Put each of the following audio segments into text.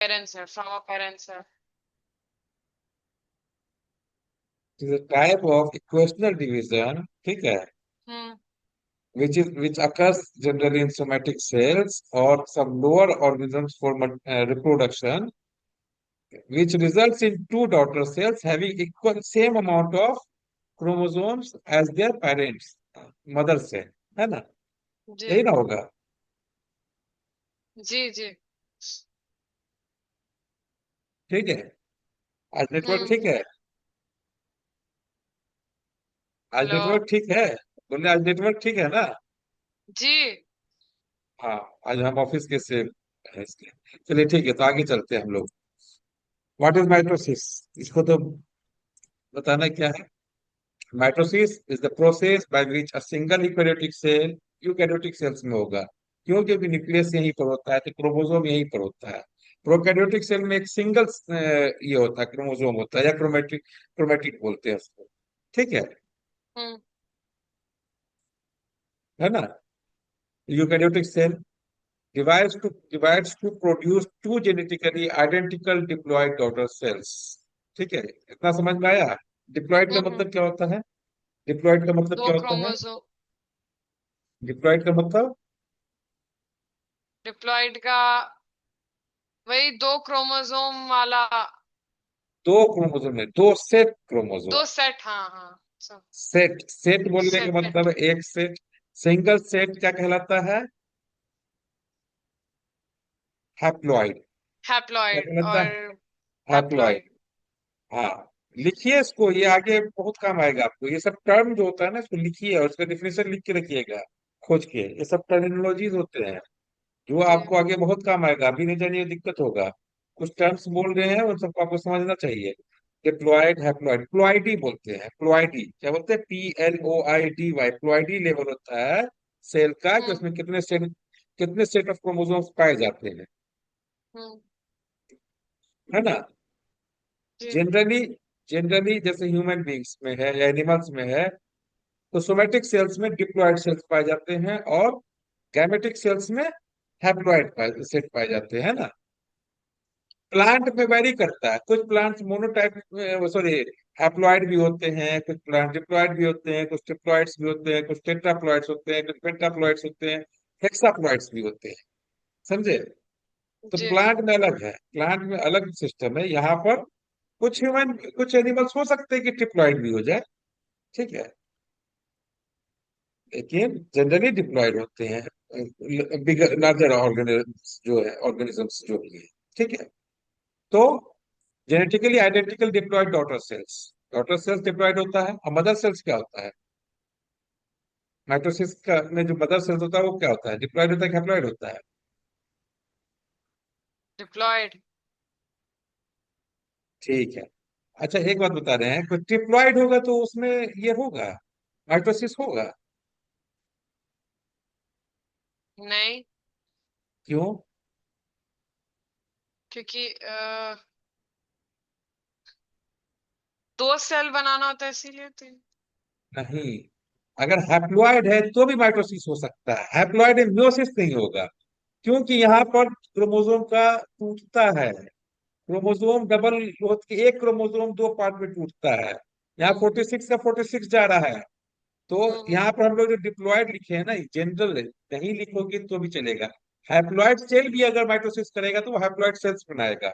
Parents है, from a parents है। Is a type of equational division, ठीक है, हम्म। which occurs generally in somatic cells or some lower organisms for reproduction, which results in two daughter cells having equal same amount of chromosomes as their parents, mother cell, है ना? जी यही ना होगा? जी जी। ठीक है। आज नेटवर्क हम्म। ठीक है? आज हेलो। नेटवर्क ठीक है? बोले आज नेटवर्क ठीक है ना? जी। हाँ। आज हम ऑफिस के से है इसलिए। चलिए ठीक है, तो आगे चलते हैं हम लोग। What is mitosis? इसको तो बताना क्या है। Mitosis is the process by which a single eukaryotic cell, eukaryotic cells में होगा, क्यों? क्योंकि न्यूक्लियस यहीं पर होता है, तो क्रोमोसोम यहीं पर होता है। प्रोकैरियोटिक सेल में एक सिंगल ये होता है, क्रोमोसोम होता है, या क्रोमेटिक, क्रोमेटिड बोलते हैं उसको। ठीक हम्म। है ना? Eukaryotic cell divides to produce two genetically identical diploid daughter cells। ठीक है, इतना समझ में आया? डिप्लॉइड का हम्म। मतलब क्या होता है? डिप्लॉइड का मतलब दो क्या होता है? क्रोमोसोम। डिप्लॉइड का मतलब डिप्लॉइड का वही दो क्रोमोसोम वाला। दो क्रोमोसोम है, दो सेट क्रोमोसोम। दो सेट, हाँ हाँ, सब। सेट, सेट बोलने का सेट। मतलब है एक सेट। सिंगल सेट क्या कहलाता है? हैप्लॉइड। क्या हैप्लॉइड कहलाता है? और हैप्लॉइड। हैप्लॉइड। हाँ। लिखिए इसको, ये आगे बहुत काम आएगा आपको। ये सब टर्म जो होता है ना, इसको लिखिए और इसका डिफिनेशन लिख के रखिएगा, खोज के। ये सब टर्मिनोलॉजीज होते हैं जो जी। आपको आगे बहुत काम आएगा। अभी नहीं जानिए दिक्कत होगा। कुछ टर्म्स बोल रहे हैं, उन सबको आपको समझना चाहिए। डिप्लॉयड, हैप्लॉयड, प्लॉइडी बोलते हैं। प्लॉइडी क्या बोलते हैं? PLOIDY, प्लॉइडी लेवल होता है सेल का, कि हम्म। उसमें कितने सेट ऑफ क्रोमोसोम्स पाए जाते हैं, हम्म। है ना? जी। जनरली, जनरली जैसे ह्यूमन बींग्स में है या एनिमल्स में है, तो सोमेटिक सेल्स में डिप्लॉयड सेल्स पाए जाते हैं, और गैमेटिक सेल्स में हैप्लॉयड सेट पाए जाते हैं ना? प्लांट में वेरी करता है। कुछ प्लांट्स मोनोटाइप, सॉरी, हैप्लॉइड भी होते हैं, कुछ प्लांट डिप्लॉइड भी होते हैं, कुछ ट्रिप्लॉइड्स भी होते हैं, कुछ टेट्राप्लॉइड्स होते हैं, कुछ पेंटाप्लॉइड्स होते हैं, हेक्साप्लॉइड्स भी होते हैं। समझे? तो जी। प्लांट में अलग है, प्लांट में अलग सिस्टम है। यहाँ पर कुछ ह्यूमन, कुछ एनिमल्स हो सकते हैं कि ट्रिप्लॉइड भी हो जाए, ठीक है, लेकिन जनरली डिप्लॉयड होते हैं बिगर लार्जर ऑर्गेनिज्म जो है, ऑर्गेनिजम्स जो भी है। ठीक है। तो genetically identical diploid daughter cells diploid होता है। और मदर सेल्स क्या होता है? माइटोसिस का में जो मदर सेल्स होता है वो क्या होता है? डिप्लॉयड होता है कि हैप्लॉयड होता है? डिप्लॉयड। ठीक है। अच्छा, एक बात बता रहे हैं, कोई ट्रिप्लॉयड होगा तो उसमें ये होगा, माइटोसिस होगा? नहीं, क्यों? क्योंकि दो सेल बनाना होता है इसीलिए तो। नहीं, अगर हैप्लॉयड है तो भी माइटोसिस हो सकता है। हैप्लॉयड में मियोसिस नहीं होगा, क्योंकि यहाँ पर क्रोमोसोम का टूटता है। क्रोमोसोम डबल होता के एक क्रोमोसोम दो पार्ट में टूटता है। यहाँ हम्म। 46 का 46 जा रहा है। तो हम्म। यहाँ पर हम लोग जो डिप्लॉयड लिखे हैं ना, जनरल नहीं लिखोगे तो भी चलेगा। हैप्लॉयड सेल भी अगर माइटोसिस करेगा तो वो हैप्लॉयड सेल्स बनाएगा।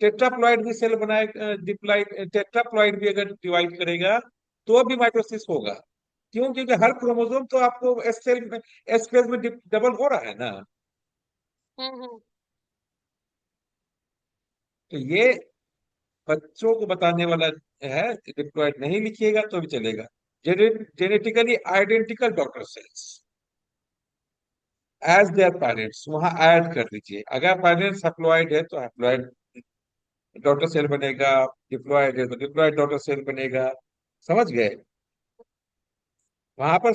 टेट्राप्लॉयड भी सेल बनाएगा, डिप्लॉयड टेट्राप्लॉयड भी अगर डिवाइड करेगा तो भी माइटोसिस होगा। क्यों? क्योंकि हर क्रोमोसोम तो आपको एस सेल में, एस फेज में डबल हो रहा है ना। हम्म। तो ये बच्चों को बताने वाला है। डिप्लॉयड नहीं लिखिएगा तो भी चलेगा। Genetically identical daughter cells as their parents, वहां ऐड कर दीजिए। अगर पेरेंट्स हैप्लॉयड है तो हैप्लॉयड डॉटर सेल बनेगा, डिप्लॉयड है तो डिप्लॉयड डॉटर सेल बनेगा। समझ गए? वहां पर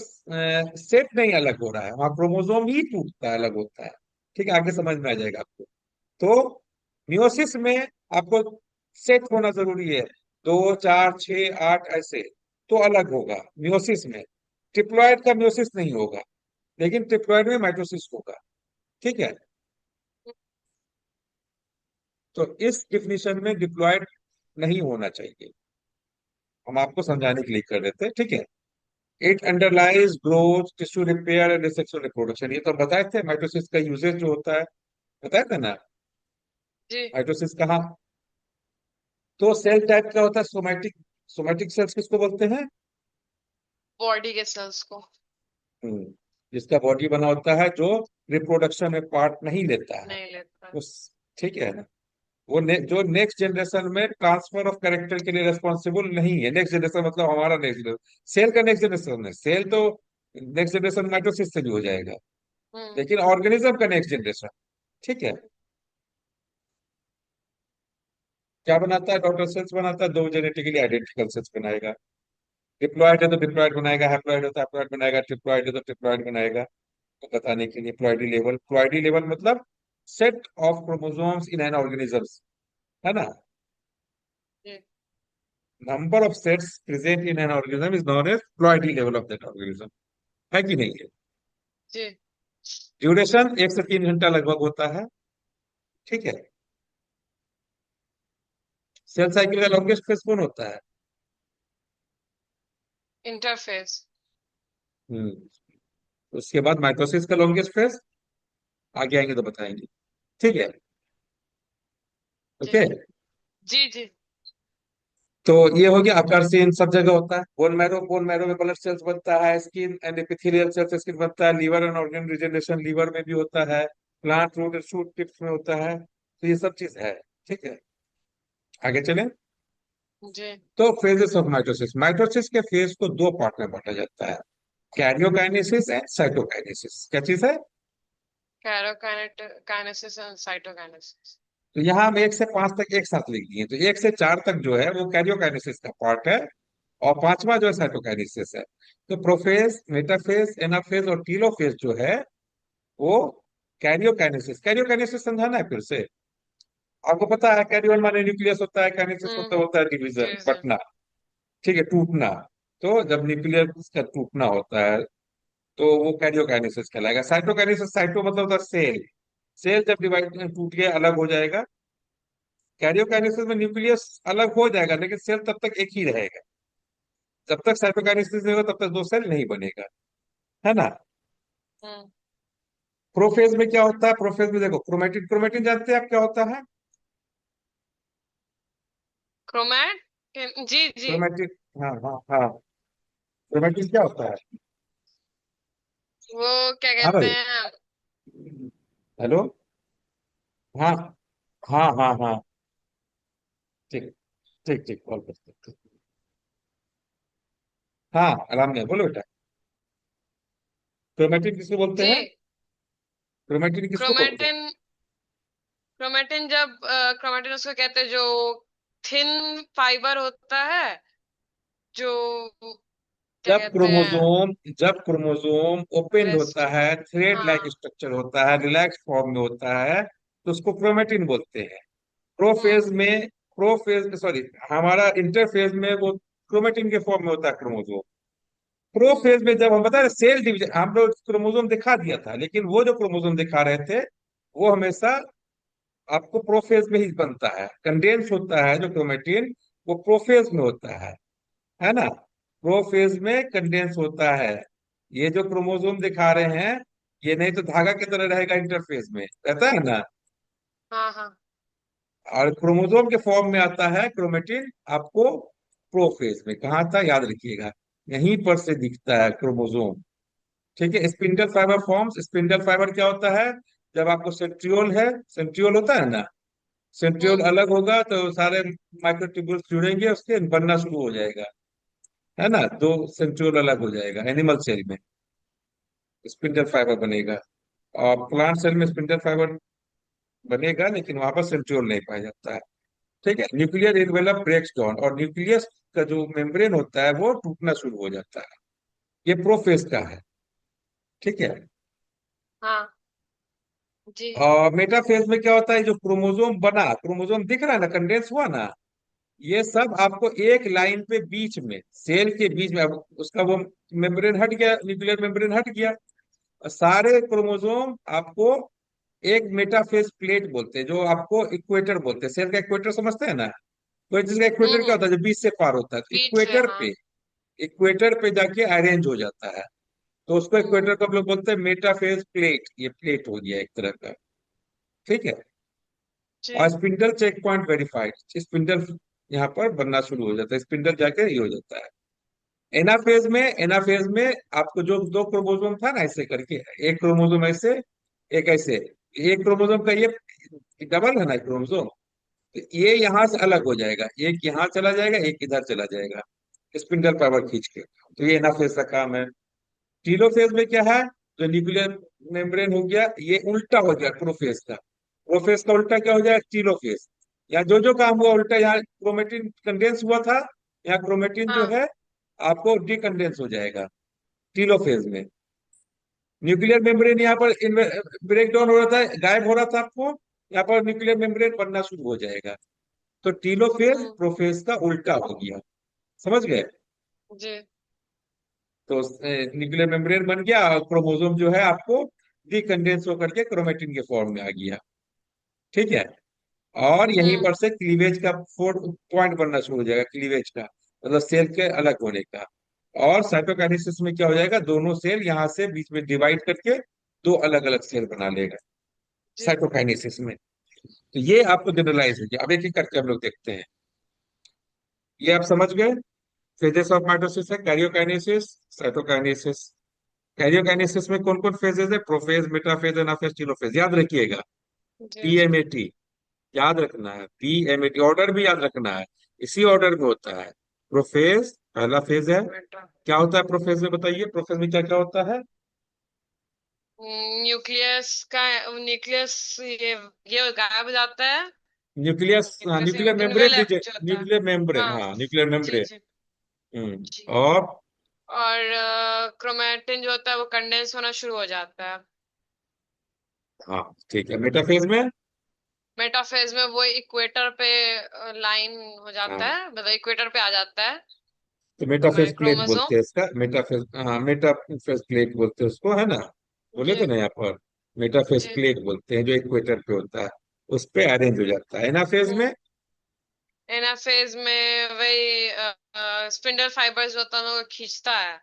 सेट नहीं अलग हो रहा है, वहां क्रोमोसोम ही टूटता है, अलग होता है। ठीक है, आगे समझ में आ जाएगा आपको। तो मियोसिस में आपको सेट होना जरूरी है, 2 4 6 8 ऐसे, तो अलग होगा मियोसिस में। ट्रिप्लॉइड का मियोसिस नहीं होगा, लेकिन ट्रिप्लॉइड में माइटोसिस होगा। ठीक है। तो इस डिफिनीशन में डिप्लॉयड नहीं होना चाहिए। हम आपको समझाने के लिए कर रहे थे, ठीक है। It underlies growth, tissue repair and sexual reproduction, ये तो हम बताए थे। माइटोसिस का यूजेज जो होता है बताया था ना। जी। माइटोसिस कहाँ, तो सेल टाइप का होता है सोमैटिक। सोमैटिक सेल्स किसको बोलते हैं? बॉडी के सेल्स को। हम्म, जिसका बॉडी बना होता है, जो रिप्रोडक्शन में पार्ट नहीं लेता है नहीं लेता। उस, ठीक है ना। वो जो नेक्स्ट जनरेशन में ट्रांसफर ऑफ कैरेक्टर के लिए रेस्पॉन्सिबल नहीं है। नेक्स्ट जनरेशन मतलब हमारा नेक्स्ट जनरेशन, सेल का नेक्स्ट जनरेशन है। सेल तो नेक्स्ट जनरेशन माइटोसिस से भी हो जाएगा, हम्म। लेकिन ऑर्गेनिज्म का नेक्स्ट जनरेशन, ठीक है, क्या बनाता है? डॉटर सेल्स बनाता है, दो जेनेटिकली आइडेंटिकल सेल्स बनाएगा। डिप्लॉयड है तो डिप्लॉयड बनाएगा, हैप्लॉयड है तो हैप्लॉयड बनाएगा, ट्रिप्लॉयड है तो ट्रिप्लॉयड बनाएगा। तो बताने के लिए प्लॉयडी लेवल मतलब set of chromosomes in an organism, है ना। जी। Number of sets present in an organism is known as ploidy level of that organism, है कि नहीं है। जी। ड्यूरेशन 1 से 3 घंटा लगभग होता है, ठीक है। सेल साइकिल का लॉन्गेस्ट फेज कौन होता है? इंटरफेस। उसके बाद माइटोसिस का लॉन्गेस्ट फेज, आगे आएंगे तो बताएंगे, ठीक है। जी। ओके। जी। जी। तो ये हो गया, अपचार सब जगह होता है। बोन मैरो में ब्लड सेल्स बनता है, skin and epithelial cells skin बनता है, liver and organ regeneration liver में भी होता है, plant root and shoot tips में होता है। तो ये सब चीज है, ठीक है। आगे चलें। जी। तो फेजेस ऑफ माइटोसिस, माइटोसिस के फेज को दो पार्ट में बांटा जाता है, कैरियोकाइनेसिस एंड साइटोकाइनेसिस। क्या चीज है? Kinesis and cytokinesis. तो यहाँ हम 1 से 5 तक एक साथ लिख दिए, तो 1 से 4 तक जो है वो कैरियोकाइनेसिस का पार्ट है, और पांचवा जो है साइटोकाइनेसिस है। तो प्रोफेज, मेटाफेज, एनाफेज और टीलोफेज जो है वो कैरियोकाइनेसिस। कैरियोकाइनेसिस समझाना है फिर से? आपको पता है कैरियोन माने न्यूक्लियस होता है, काइनेसिस हम्म। मतलब होता है डिवीजन, जी। जी। बटना, ठीक है, टूटना। तो जब न्यूक्लियस का टूटना होता है तो वो कैरियोकाइनेसिस कहलाएगा। साइटोकाइनेसिस, साइटो मतलब होता है सेल, सेल जब डिवाइड टूट के अलग हो जाएगा। कैरियोकाइनेसिस में न्यूक्लियस अलग हो जाएगा लेकिन सेल तब तक एक ही रहेगा। जब तक साइटोकाइनेसिस नहीं होगा तब तक दो सेल नहीं बनेगा, है ना। हम्म। प्रोफेज में क्या होता है? प्रोफेज में देखो, क्रोमेटिन, क्रोमेटिन जानते हैं आप क्या होता है? क्रोमैट। जी। जी। क्रोमेटिन, हाँ हाँ हाँ, क्रोमेटिन क्या होता है? वो क्या हाँ कहते भाई, हैं? हेलो, हाँ हाँ हाँ हाँ, ठीक, ठीक ठीक, कॉल करते हैं। हाँ, आराम में बोलो बेटा। क्रोमेटिन किसको बोलते जी। हैं? क्रोमेटिन किसको बोलते हैं? क्रोमैटिन। क्रोमैटिन जब क्रोमैटिन उसको कहते हैं जो थिन फाइबर होता है, जो क्या जब कहते हैं? क्रोमोसोम जब क्रोमोसोम ओपन रेस्ट। होता है, थ्रेड लाइक हाँ। स्ट्रक्चर होता है, रिलैक्स फॉर्म में होता है, तो उसको क्रोमेटिन बोलते हैं। हम्म। प्रोफेज में, प्रोफेज सॉरी, हमारा इंटरफेज में वो क्रोमेटिन के फॉर्म में होता है क्रोमोसोम। प्रोफेज में जब हम बता रहे सेल डिवीजन, हम लोग क्रोमोसोम दिखा दिया था, लेकिन वो जो क्रोमोसोम दिखा रहे थे वो हमेशा आपको प्रोफेज में ही बनता है। कंडेंस होता है जो क्रोमेटिन, वो प्रोफेज में होता है ना। प्रोफेज में कंडेंस होता है। ये जो क्रोमोसोम दिखा रहे हैं, ये नहीं तो धागा की तरह रहेगा, इंटरफेज में रहता है ना। हाँ। हाँ। और क्रोमोसोम के फॉर्म में आता है क्रोमेटिन आपको प्रोफेज में। कहा था याद रखिएगा, यहीं पर से दिखता है क्रोमोसोम, ठीक है। Spindle fibre forms, spindle fibre क्या होता है? जब आपको सेंट्रियोल है, सेंट्रियोल होता है ना, सेंट्रियोल हम्म। अलग होगा तो सारे माइक्रोट्यूब्यूल्स जुड़ेंगे, उसके बनना शुरू हो जाएगा, है ना। दो सेंट्रियोल अलग हो जाएगा एनिमल सेल में, स्पिंडल फाइबर बनेगा। और प्लांट सेल में स्पिंडल फाइबर बनेगा लेकिन वहां पर सेंट्रियोल नहीं पाया जाता है, ठीक है। न्यूक्लियर एनवेलप ब्रेक्स डाउन, और न्यूक्लियस का जो मेम्ब्रेन होता है वो टूटना शुरू हो जाता है। ये प्रोफेज का है, ठीक है। हाँ। जी। और मेटाफेज में क्या होता है? जो क्रोमोसोम बना, क्रोमोसोम दिख रहा है ना, कंडेंस हुआ ना, ये सब आपको एक लाइन पे बीच में, सेल के बीच में, अब उसका वो मेम्ब्रेन हट गया, न्यूक्लियर मेम्ब्रेन हट गया, और सारे क्रोमोसोम आपको एक मेटाफेज प्लेट बोलते हैं, जो आपको इक्वेटर बोलते हैं, सेल का इक्वेटर समझते हैं ना। तो जिसका इक्वेटर क्या हम्म। होता है, जो बीच से पार होता है, तो बीच से, हाँ। इक्वेटर पे जाके अरेंज हो जाता है। तो उसको हम्म। इक्वेटर को हम लोग बोलते हैं मेटाफेज प्लेट, ये प्लेट हो गया एक तरह का। ठीक है। और जी। Spindle checkpoint verified, spindle यहाँ पर बनना शुरू हो जाता है, स्पिंडल जाके ये हो जाता है। एनाफेज में आपको जो दो क्रोमोसोम था ना ऐसे करके, एक क्रोमोसोम ऐसे, एक ऐसे, एक क्रोमोसोम का ये डबल है ना क्रोमोसोम, तो ये यहाँ से अलग हो जाएगा, एक यहाँ चला जाएगा, एक इधर चला जाएगा, स्पिंडल पावर खींच के। तो ये एनाफेज का काम है। टीलोफेज में क्या है, जो न्यूक्लियर मेम्ब्रेन हो गया ये उल्टा हो गया प्रोफेज का, प्रोफेज का उल्टा क्या हो जाएगा टीलोफेज। यहाँ जो जो काम हुआ उल्टा, यहाँ क्रोमेटिन कंडेंस हुआ था, यहाँ क्रोमेटिन जो हाँ। है आपको डिकंडेंस हो जाएगा टीलोफेज में। न्यूक्लियर मेम्ब्रेन यहाँ पर ब्रेक डाउन हो रहा था, गायब हो रहा था आपको, यहाँ पर न्यूक्लियर मेम्ब्रेन बनना शुरू हो जाएगा। तो टीलोफेज हम्म। प्रोफेज का उल्टा हो गया। समझ गए। जी। तो न्यूक्लियर मेम्ब्रेन बन गया और क्रोमोसोम जो है आपको डिकंडेंस होकर के क्रोमेटिन के फॉर्म में आ गया। ठीक है। और यहीं हम्म। पर से क्लीवेज का फोर्थ पॉइंट बनना शुरू हो जाएगा, क्लीवेज का मतलब सेल के अलग होने का। और साइटोकाइनेसिस में क्या हो जाएगा, दोनों सेल यहाँ से बीच में डिवाइड करके दो अलग अलग सेल बना लेगा जी। साइटोकाइनेसिस में। तो ये आपको जनरलाइज हो गया। अब एक एक करके हम लोग देखते हैं। ये आप समझ गए। फेजेस ऑफ माइटोसिस है कैरियोकाइनेसिस, साइटोकाइनेसिस। कैरियोकाइनेसिस में कौन कौन फेजेस है, प्रोफेज, मेटाफेज, एनाफेज, टेलोफेज, याद रखिएगा। जी। जी। पीएमएटी याद रखना है, पीएमएटी ऑर्डर भी याद रखना है, इसी ऑर्डर में होता है। प्रोफेज पहला फेज है। बेटा। क्या होता है प्रोफेज में, बताइए प्रोफेज में क्या क्या होता है। न्यूक्लियस का, न्यूक्लियस, ये गायब हो जाता है। Nucleus, nucleus nuclear membrane, envelope जो होता है। न्यूक्लियर मेम्ब्रेन, हाँ। हाँ न्यूक्लियर जी। मेम्ब्रेन। जी। जी। और और क्रोमेटिन जो होता है वो कंडेंस होना शुरू हो जाता है। हाँ ठीक है, मेटाफेज में। मेटाफेज में वो इक्वेटर पे लाइन हो जाता हाँ, है, मतलब इक्वेटर पे आ जाता है तो मेटाफेज प्लेट क्रोमोसोम। बोलते हैं इसका, मेटाफेज, हाँ मेटाफेज प्लेट बोलते हैं उसको, है ना। बोले थे जी। ना यहाँ पर, मेटाफेज जी। प्लेट बोलते हैं जो इक्वेटर पे होता है, उस पे अरेंज हो जाता है। एनाफेज में, एनाफेज में वही स्पिंडल फाइबर्स जो होता है वो खींचता है।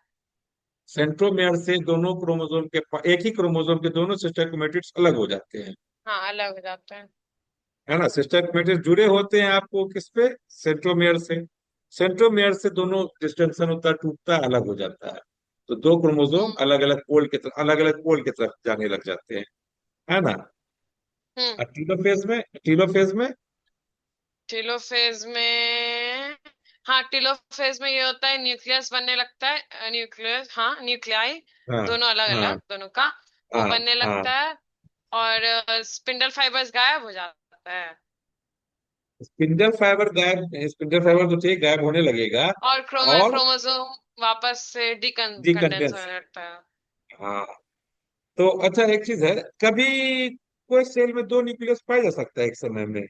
सेंट्रोमेयर से दोनों क्रोमोसोम के एक ही क्रोमोसोम के दोनों सिस्टर क्रोमेटिड्स अलग हो जाते हैं, हाँ, अलग हो जाता है। है ना। सिस्टर क्रोमेटिड्स जुड़े होते हैं आपको किस पे, सेंट्रोमेयर से। सेंट्रोमेयर से दोनों डिस्टंक्शन होता है, टूटता है, अलग हो जाता है। तो दो क्रोमोसोम हम्म। अलग अलग पोल की तरफ, अलग अलग पोल की तरफ जाने लग जाते हैं, है ना। हम्म। और टीलोफेज में टेलोफेज में, हाँ, टेलोफेज में ये होता है, न्यूक्लियस बनने लगता है, न्यूक्लियस, हाँ, न्यूक्लियाई, हाँ दोनों अलग हाँ अलग दोनों का, वो हाँ बनने हाँ। लगता है। और स्पिंडल फाइबर्स गायब हो जाता है। स्पिंडल फाइबर गायब, स्पिंडल फाइबर तो ठीक गायब होने लगेगा। और और क्रोमोसोम वापस से डिकंडेंस डिकंडेंस, होने लगता है। हाँ। तो अच्छा एक चीज है, कभी कोई सेल में दो न्यूक्लियस पाया जा सकता है एक समय में।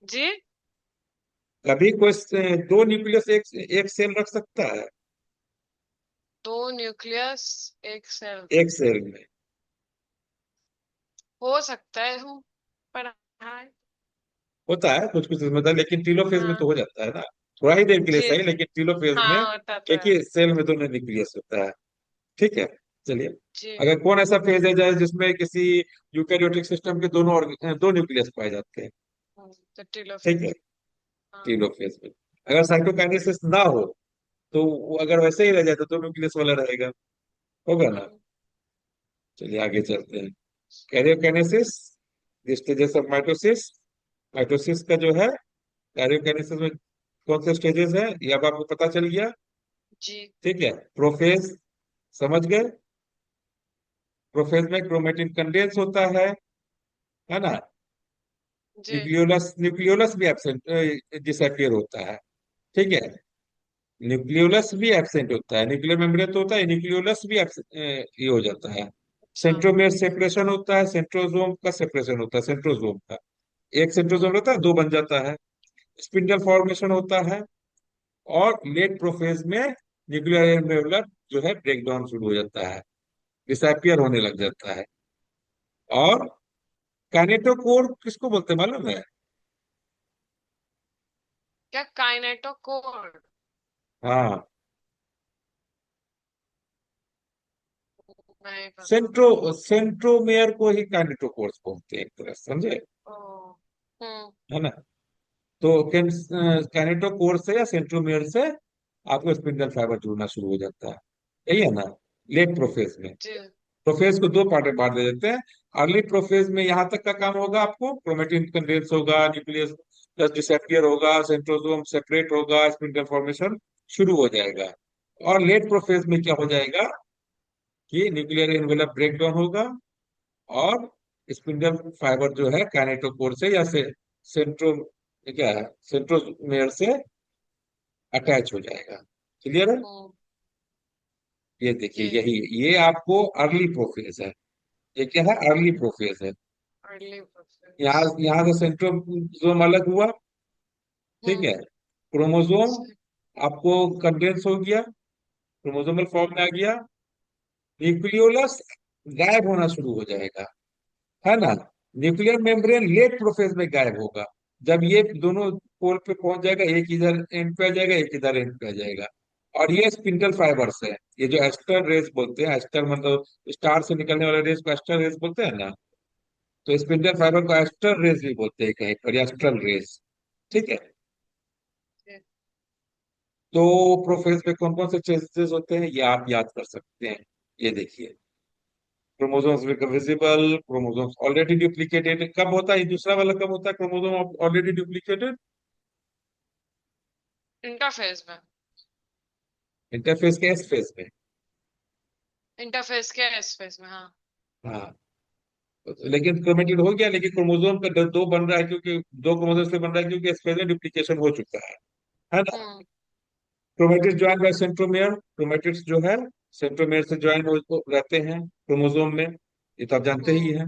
जी। कभी कोई दो न्यूक्लियस एक सेल रख सकता है दो न्यूक्लियस एक सेल, एक सेल में। हो सकता है, हूँ पर, हाँ। होता है कुछ कुछ इसमें होता है, लेकिन टीलोफेज में तो हाँ। हो जाता है ना, थोड़ा ही देर के लिए जी। सही, लेकिन टीलोफेज में हाँ, होता तो एक है। ही सेल में दोनों न्यूक्लियस होता है। ठीक है। चलिए, जी। अगर कौन ऐसा फेज है जिसमें किसी यूकैरियोटिक सिस्टम के दो न्यूक्लियस पाए जाते हैं। तो ठीक टेलोफेज। है, हाँ। टीलोफेज में। अगर साइटोकाइनेसिस ना हो, तो वो अगर वैसे ही रह जाए तो दो न्यूक्लियस वाला रहेगा, होगा ना। हम्म। चलिए आगे चलते हैं। Karyokinesis, stages of mitosis. Mitosis का जो है, कैरियोकाइनेसिस में कौन से स्टेजेस है ये अब आपको पता चल गया। जी। ठीक है। प्रोफेज समझ गए। प्रोफेज में क्रोमेटिन कंडेंस होता है ना। जी। न्यूक्लियोलस भी एब्सेंट, डिसअपियर होता है। ठीक है। न्यूक्लियोलस भी एब्सेंट होता है, न्यूक्लियर मेम्ब्रेन तो होता है, न्यूक्लियोलस भी ये हो जाता है। अच्छा। सेंट्रोमेयर सेपरेशन होता है, सेंट्रोजोम का सेपरेशन होता है, सेंट्रोजोम का एक सेंट्रोजोम हम्म। रहता है, दो बन जाता है। स्पिंडल फॉर्मेशन होता है। और लेट प्रोफेज में न्यूक्लियर एनवेलप जो है ब्रेकडाउन शुरू हो जाता है, डिसअपियर होने लग जाता है। और काइनेटोकोर किसको बोलते हैं मालूम है? क्या काइनेटोकोर? हाँ, नहीं पता। सेंट्रोमेयर को ही काइनेटोकोर्स बोलते हैं एक तरह से, समझे? ओ। हम्म। है ना? तो कैनेटोकोर से या सेंट्रोमेयर से आपको स्पिंडल फाइबर जुड़ना शुरू हो जाता है। यही है ना? लेट प्रोफेज में जी। प्रोफेज को दो पार्ट में बांट दे देते हैं। अर्ली प्रोफेज में यहाँ तक का काम होगा आपको, क्रोमेटिन कंडेंस होगा, न्यूक्लियस डिसअपियर होगा, सेंट्रोसोम सेपरेट होगा, स्पिंडल फॉर्मेशन शुरू हो जाएगा। और लेट प्रोफेज में क्या हो जाएगा कि न्यूक्लियर एनवेलप ब्रेक डाउन होगा, और स्पिंडल फाइबर जो है काइनेटोकोर से या सेंट्रो क्या है सेंट्रोमेयर से अटैच हो जाएगा। क्लियर है? हम्म। ये देखिए, जी। यही ये आपको अर्ली प्रोफेज है। ये क्या है? अर्ली प्रोफेज है। Early process. यहाँ यहाँ से सेंट्रोसोम अलग हुआ, ठीक हम्म। है। क्रोमोसोम जी। आपको कंडेंस हो गया, क्रोमोसोमल फॉर्म में आ गया। न्यूक्लियोलस गायब होना शुरू हो जाएगा, है ना? न्यूक्लियर मेम्ब्रेन लेट प्रोफेज में गायब होगा। जब ये दोनों पोल पे पहुंच जाएगा, एक इधर एंड पे आ जाएगा, एक इधर एंड पे आ जाएगा। और ये स्पिंडल फाइबर्स है। ये जो एस्टर रेस बोलते हैं, एस्टर मतलब स्टार से निकलने वाले रेस को एस्टर रेस बोलते हैं ना। तो स्पिंडल फाइबर को एस्टर रेस भी बोलते हैं कहीं पर, एस्ट्रल रेस। ठीक है। जी। तो प्रोफेज में कौन कौन से चेंजेस होते हैं ये आप याद कर सकते हैं। ये देखिए, chromosomes become visible, chromosomes already duplicated कब होता है? ये दूसरा वाला कब होता है क्रोमोसोम ऑलरेडी डुप्लीकेटेड? इंटरफेस में। इंटरफेस के एस फेज में। इंटरफेस के एस फेस में, हाँ। हाँ, लेकिन क्रोमेटिड हो गया, लेकिन क्रोमोसोम का दो बन रहा है, क्योंकि दो क्रोमोसोम से बन रहा है, क्योंकि एस फेज में डुप्लीकेशन हो चुका है ना? हम्म। Chromatid join by centromere, chromatids जो है सेंट्रोमेयर से ज्वाइन हो रहते हैं क्रोमोसोम में, ये तो आप जानते ही हम्म। हैं।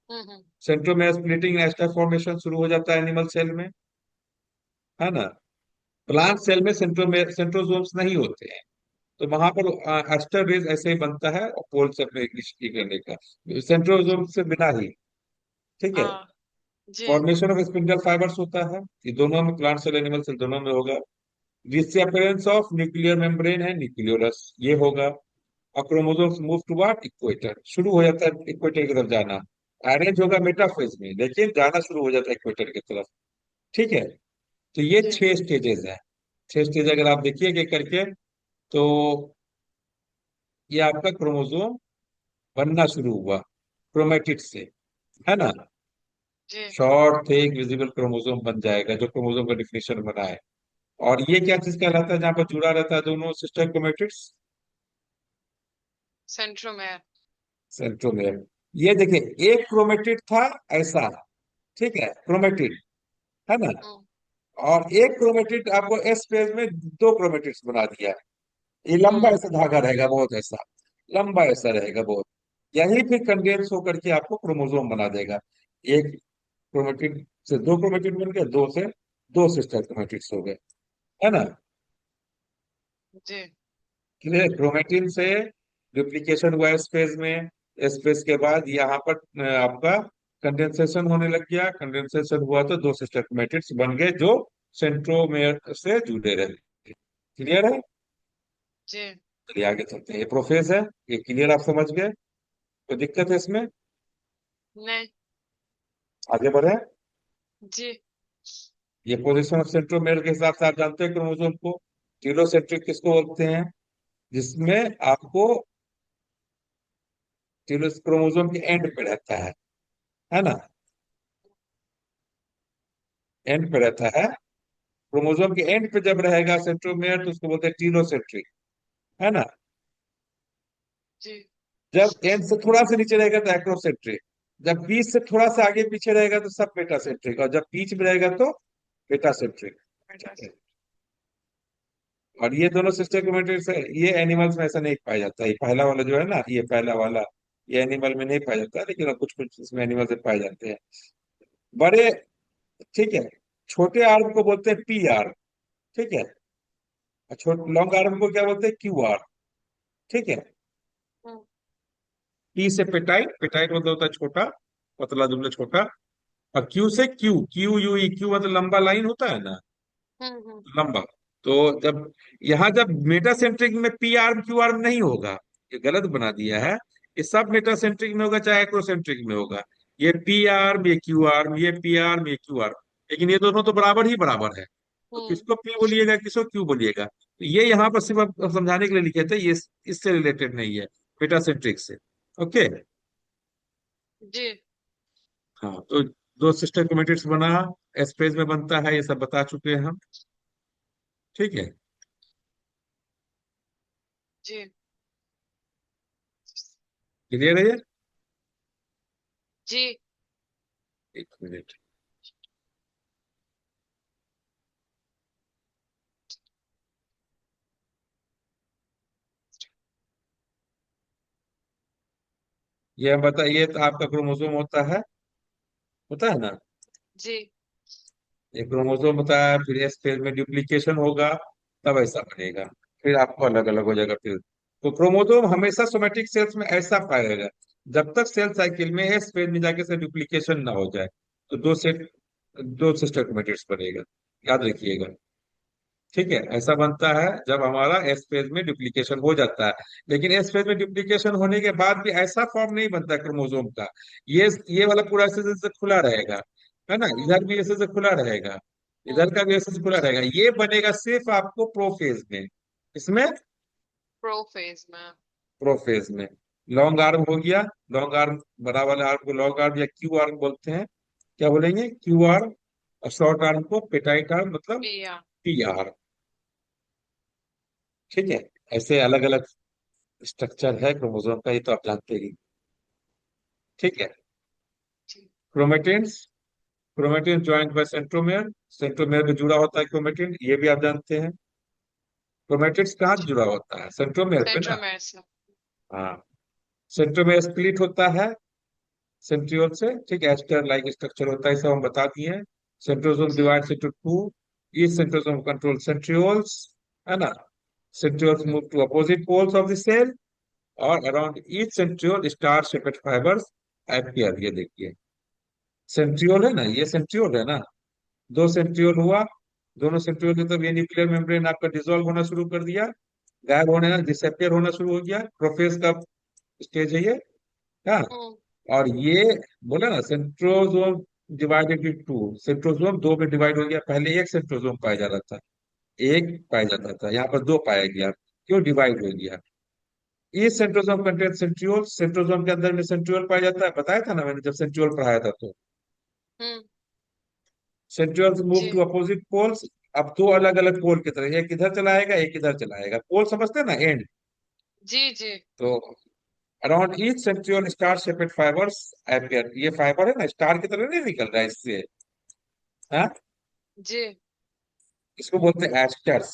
हम्म। सेंट्रोमेयर स्प्लिटिंग एस्टर फॉर्मेशन शुरू हो जाता है एनिमल सेल में, है ना? प्लांट सेल में सेंट्रोमेयर सेंट्रोसोम्स नहीं होते हैं, तो वहां पर एस्टर बेस ऐसे ही बनता है, और पोल से अपने की करने का सेंट्रोसोम से बिना ही। ठीक है। हाँ। जी। फॉर्मेशन ऑफ स्पिंडल फाइबर्स होता है, ये दोनों में, प्लांट सेल एनिमल सेल दोनों में होगा। जिससे अपीयरेंस ऑफ न्यूक्लियर मेम्ब्रेन है, न्यूक्लियोलस ये होगा। और क्रोमोसोम्स मूव टुवर्ड इक्वेटर, शुरू हो जाता है इक्वेटर की तरफ जाना। अरेंज होगा मेटाफेज में, लेकिन जाना शुरू हो जाता है इक्वेटर की तरफ। ठीक है। तो ये जी। 6 स्टेजेस है। 6 स्टेज अगर आप देखिए कि करके, तो ये आपका क्रोमोसोम बनना शुरू हुआ क्रोमेटिड से, है ना? जी। शॉर्ट थिक विजिबल क्रोमोसोम बन जाएगा, जो क्रोमोसोम का डिफिनेशन बना है। और ये क्या चीज कहलाता है जहां पर जुड़ा रहता है दोनों सिस्टर क्रोमेटिड्स? सेंट्रोमेयर। सेंट्रोमेयर। ये देखिए, एक क्रोमेटिड था ऐसा, ठीक है, क्रोमेटिड, है ना? हम्म। और एक क्रोमेटिड आपको एस फेज में दो क्रोमेटिड्स बना दिया। ये लंबा हम्म। ऐसा धागा रहेगा बहुत, ऐसा लंबा ऐसा रहेगा बहुत। यही फिर कंडेंस होकर के आपको क्रोमोसोम बना देगा। एक क्रोमेटिड से दो क्रोमेटिड बन गए, दो से दो सिस्टर क्रोमेटिड्स हो गए, है ना? जी। क्लियर? क्रोमेटिन से डुप्लीकेशन हुआ स्पेस में, स्पेस के बाद यहाँ पर आपका कंडेंसेशन होने लग गया। कंडेंसेशन हुआ तो दो सिस्टर क्रोमेटिड्स बन गए, जो सेंट्रोमेयर से जुड़े रहे। क्लियर है? जी। चलिए आगे चलते हैं। ये प्रोफेज है, ये क्लियर आप समझ गए? कोई दिक्कत है इसमें? नहीं। आगे बढ़े। जी। ये पोजीशन ऑफ सेंट्रोमेयर के हिसाब से आप जानते हैं क्रोमोसोम को। टीलोसेंट्रिक किसको बोलते हैं? जिसमें आपको टीलोस क्रोमोसोम के एंड पे रहता है ना? एंड पे रहता है। क्रोमोसोम के एंड पे जब रहेगा सेंट्रोमेयर, तो उसको बोलते हैं टीलोसेंट्रिक, है ना? जी। जब एंड से थोड़ा सा नीचे रहेगा तो एक्रोसेंट्रिक। जब बीच से थोड़ा सा आगे पीछे रहेगा तो सब मेटासेंट्रिक, और जब बीच में रहेगा तो मेटासेंट्रिक। बेटा ठीक है। से। और ये दोनों सिस्टर क्रोमेटिड्स है, ये एनिमल्स में ऐसा नहीं पाया जाता। ये पहला वाला जो है ना, ये पहला वाला, ये एनिमल में नहीं पाया जाता, लेकिन कुछ कुछ इसमें एनिमल से पाए जाते हैं। बड़े, ठीक है, छोटे आर्म को बोलते हैं पी आर, ठीक है। और छोटे लॉन्ग आर्म को क्या बोलते हैं? Q R. ठीक है। हम्म। पी से पेटाइट, पेटाइट मतलब होता है छोटा, पतला दुबला छोटा। और क्यू से क्यू, क्यू यू ई, क्यू मतलब लंबा लाइन होता है ना, हम्म। लंबा। तो जब यहाँ जब मेटा सेंट्रिक में पी आर्म क्यू आर्म नहीं होगा, ये गलत बना दिया है। ये सब मेटा सेंट्रिक में होगा चाहे एक्रोसेंट्रिक में होगा। ये पी आर्म, ये क्यू आर्म, ये पी आर्म, ये क्यू आर्म। लेकिन ये दोनों तो बराबर ही बराबर है। तो हम्म। किसको पी बोलिएगा, किसको क्यू बोलिएगा? तो ये यहाँ पर सिर्फ अब समझाने के लिए लिखे थे, ये इससे रिलेटेड नहीं है, मेटा सेंट्रिक से। ओके। जी। हाँ तो दो सिस्टर क्रोमेटिड्स बना, एस फेज में बनता है, ये सब बता चुके हैं हम। ठीक है। जी। क्लियर है ये? जी। एक मिनट। ये हम बताइए, तो आपका क्रोमोसोम होता है ना? जी। एक क्रोमोसोम होता है, फिर एस फेज में डुप्लीकेशन होगा, तब ऐसा बनेगा। फिर आपको अलग अलग हो जाएगा फिर। तो क्रोमोसोम हमेशा सोमेटिक सेल्स में ऐसा पाएगा, जब तक सेल साइकिल में एस फेज में जाके से डुप्लीकेशन ना हो जाए। तो दो सिस्टर क्रोमेटिड्स बनेगा, याद रखिएगा। ठीक है, ऐसा बनता है जब हमारा एस फेज में डुप्लीकेशन हो जाता है। लेकिन एस फेज में डुप्लीकेशन होने के बाद भी ऐसा फॉर्म नहीं बनता क्रोमोसोम का। ये वाला पूरा ऐसे से खुला रहेगा, है ना, हम्म। इधर भी ऐसे से खुला रहेगा, हम्म। इधर का भी ऐसे से खुला रहेगा। ये बनेगा सिर्फ आपको प्रोफेज में। इसमें प्रोफेज में। प्रोफेज में लॉन्ग आर्म हो गया। लॉन्ग आर्म, बड़ा वाला आर्म को लॉन्ग आर्म या क्यू आर्म बोलते हैं। क्या बोलेंगे? Q arm. और शॉर्ट आर्म को पेटाइट आर्म मतलब पिया। P arm. ठीक है। ऐसे अलग अलग स्ट्रक्चर है क्रोमोसोम का, ये तो आप जानते ही। ठीक है। जी। Chromatins, chromatin joint by centromere, centromere में जुड़ा होता है क्रोमेटिन, ये भी आप जानते हैं। क्रोमेटिड्स कहाँ से जी। जुड़ा होता है? सेंट्रोमेयर पे ना। सेंट्रोमेर से। हाँ। सेंट्रोमेयर स्प्लिट होता है सेंट्रियोल से। ठीक है, एस्टर लाइक स्ट्रक्चर होता है, सब हम बता दिए हैं। सेंट्रोसोम जी। Divides into two. Each centrosome control centrioles, है ना। Centrioles move to opposite poles of the cell, और around each centriole star shaped fibres appear। ये देखिए, सेंट्रियोल है ना, ये सेंट्रियोल है ना। दो सेंट्रियोल हुआ, दोनों सेंट्रियोल की तरफ ये न्यूक्लियर मेम्ब्रेन आपका डिसॉल्व होना शुरू कर दिया, गायब होने, डिसअपियर होना शुरू हो गया। प्रोफेज का स्टेज है ये। हाँ। हम्म। और ये बोला ना, centrosome divided into two, centrosome दो में डिवाइड हो गया। पहले एक सेंट्रोजोम पाया जाता था, एक पाया जाता था, यहाँ पर दो पाया गया। क्यों डिवाइड हो गया? ये सेंट्रोजोम कंटेन सेंट्रियोल, सेंट्रोजोम के अंदर में सेंट्रियोल पाया जाता है, बताया था ना मैंने जब सेंट्रियोल पढ़ाया था तो। हम्म। सेंट्रियोल्स मूव जी। To opposite poles. अब दो अलग अलग पोल की तरह, एक इधर चलाएगा एक इधर चलाएगा, पोल समझते हैं ना, एंड। जी। जी। तो around each centriole star shaped fibres appear। ये फाइबर है ना, स्टार की तरह नहीं निकल रहा है इससे। हाँ। जी। इसको बोलते हैं एस्टर्स।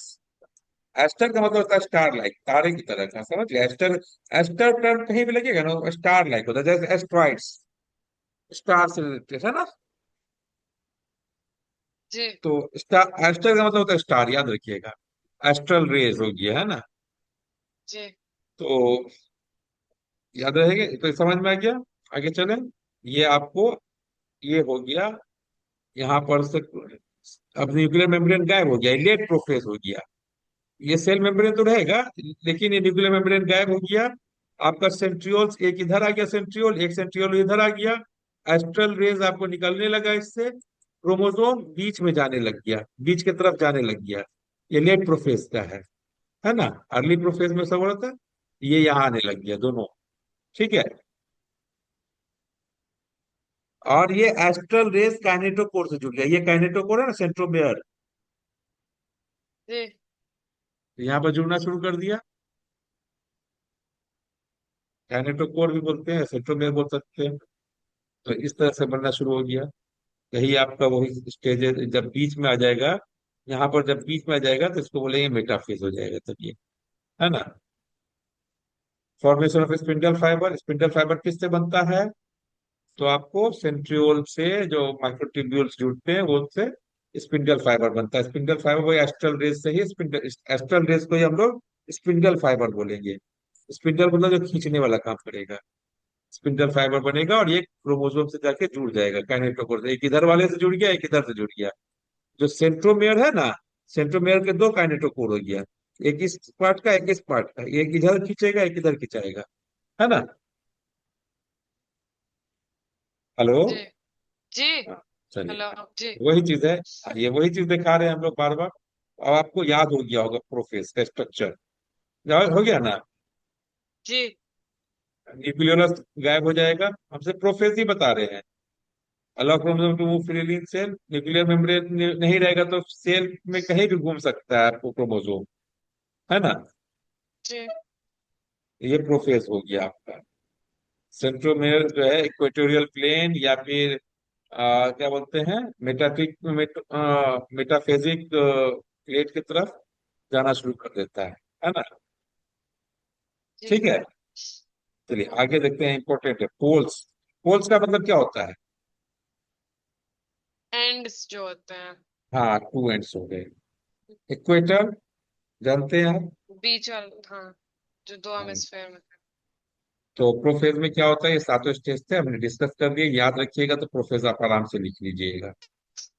एस्टर का मतलब होता है स्टार लाइक, तारे की तरह का, समझ गए? एस्टर, एस्टर टर्म कहीं भी लगेगा ना, स्टार लाइक होता है, जैसे एस्ट्रॉइड्स, स्टार से रिलेटेड है ना। जी। तो स्टार, एस्टर का मतलब होता है स्टार, याद रखिएगा। एस्ट्रल रेज हो गया, है ना। जी। तो याद रहेगा, तो समझ में आ गया। आगे चलें। ये आपको, ये हो गया यहाँ पर से। अब न्यूक्लियर मेम्ब्रेन गायब हो गया, लेट प्रोफेज हो गया। ये सेल मेम्ब्रेन तो रहेगा, लेकिन ये न्यूक्लियर मेम्ब्रेन गायब हो गया। आपका सेंट्रियोल्स, एक इधर आ गया सेंट्रियोल, एक सेंट्रियोल इधर आ गया। एस्ट्रल रेज आपको निकलने लगा इससे। क्रोमोसोम बीच में जाने लग गया, बीच की तरफ जाने लग गया। ये लेट प्रोफेज का है ना। अर्ली प्रोफेज में सब होता है, ये यहाँ आने लग गया दोनों। ठीक है। और ये एस्ट्रल रेज काइनेटोकोर से जुड़ गया, ये काइनेटोकोर है ना सेंट्रोमेयर, जी। यहाँ पर जुड़ना शुरू कर दिया। काइनेटोकोर भी बोलते हैं, सेंट्रोमेयर बोल सकते हैं। तो इस तरह से बनना शुरू हो गया। यही आपका वही स्टेज है, जब बीच में आ जाएगा, यहाँ पर जब बीच में आ जाएगा तो इसको बोलेंगे मेटाफेज हो जाएगा, तब ये, है ना। Formation of spindle fibre, spindle fibre किससे बनता है? तो आपको सेंट्रियोल से जो माइक्रोट्यूब्यूल्स जुड़ते हैं वो से स्पिंडल फाइबर बनता है। स्पिंडल फाइबर वही एस्ट्रल रेज से ही, स्पिंडल, एस्ट्रल रेज को ही हम लोग स्पिंडल फाइबर बोलेंगे। स्पिंडल मतलब जो खींचने वाला काम करेगा। स्पिंडल फाइबर बनेगा और ये क्रोमोसोम से जाके जुड़ जाएगा काइनेटोकोर से। एक इधर वाले से जुड़ गया, एक इधर से जुड़ गया। जो सेंट्रोमेयर है ना, सेंट्रोमेयर के दो काइनेटोकोर हो गया, एक इस पार्ट का, एक इस पार्ट का, एक इधर खींचेगा, एक इधर खींचाएगा, है ना। हेलो। जी। जी। हाँ, चलिए, हेलो। जी। वही चीज है। ये वही चीज दिखा रहे हैं हम लोग बार बार। अब आपको याद हो गया होगा प्रोफेज का स्ट्रक्चर, याद हो गया ना। जी। न्यूक्लियोलस गायब हो जाएगा, हमसे प्रोफेज ही बता रहे हैं। Allow chromosome to move freely in cell, nuclear membrane नहीं रहेगा तो सेल में कहीं भी घूम सकता है आपको क्रोमोसोम, है ना। जी। ये प्रोफेज हो गया आपका। सेंट्रोमेयर जो है इक्वेटोरियल प्लेन या फिर क्या बोलते हैं, मेटाफेजिक प्लेट की तरफ जाना शुरू कर देता है ना। जी। ठीक है, चलिए आगे देखते हैं। इंपॉर्टेंट है पोल्स। पोल्स का मतलब क्या होता है। एंड्स जो होते हैं। हाँ, टू एंड्स हो गए। इक्वेटर जानते हैं आप। बीच वाला, हाँ, जो दो हाँ, हेमिस्फेयर में। तो प्रोफेज में क्या होता है, ये सातों स्टेज थे, हमने डिस्कस कर दिए, याद रखिएगा तो प्रोफेज आप आराम से लिख लीजिएगा।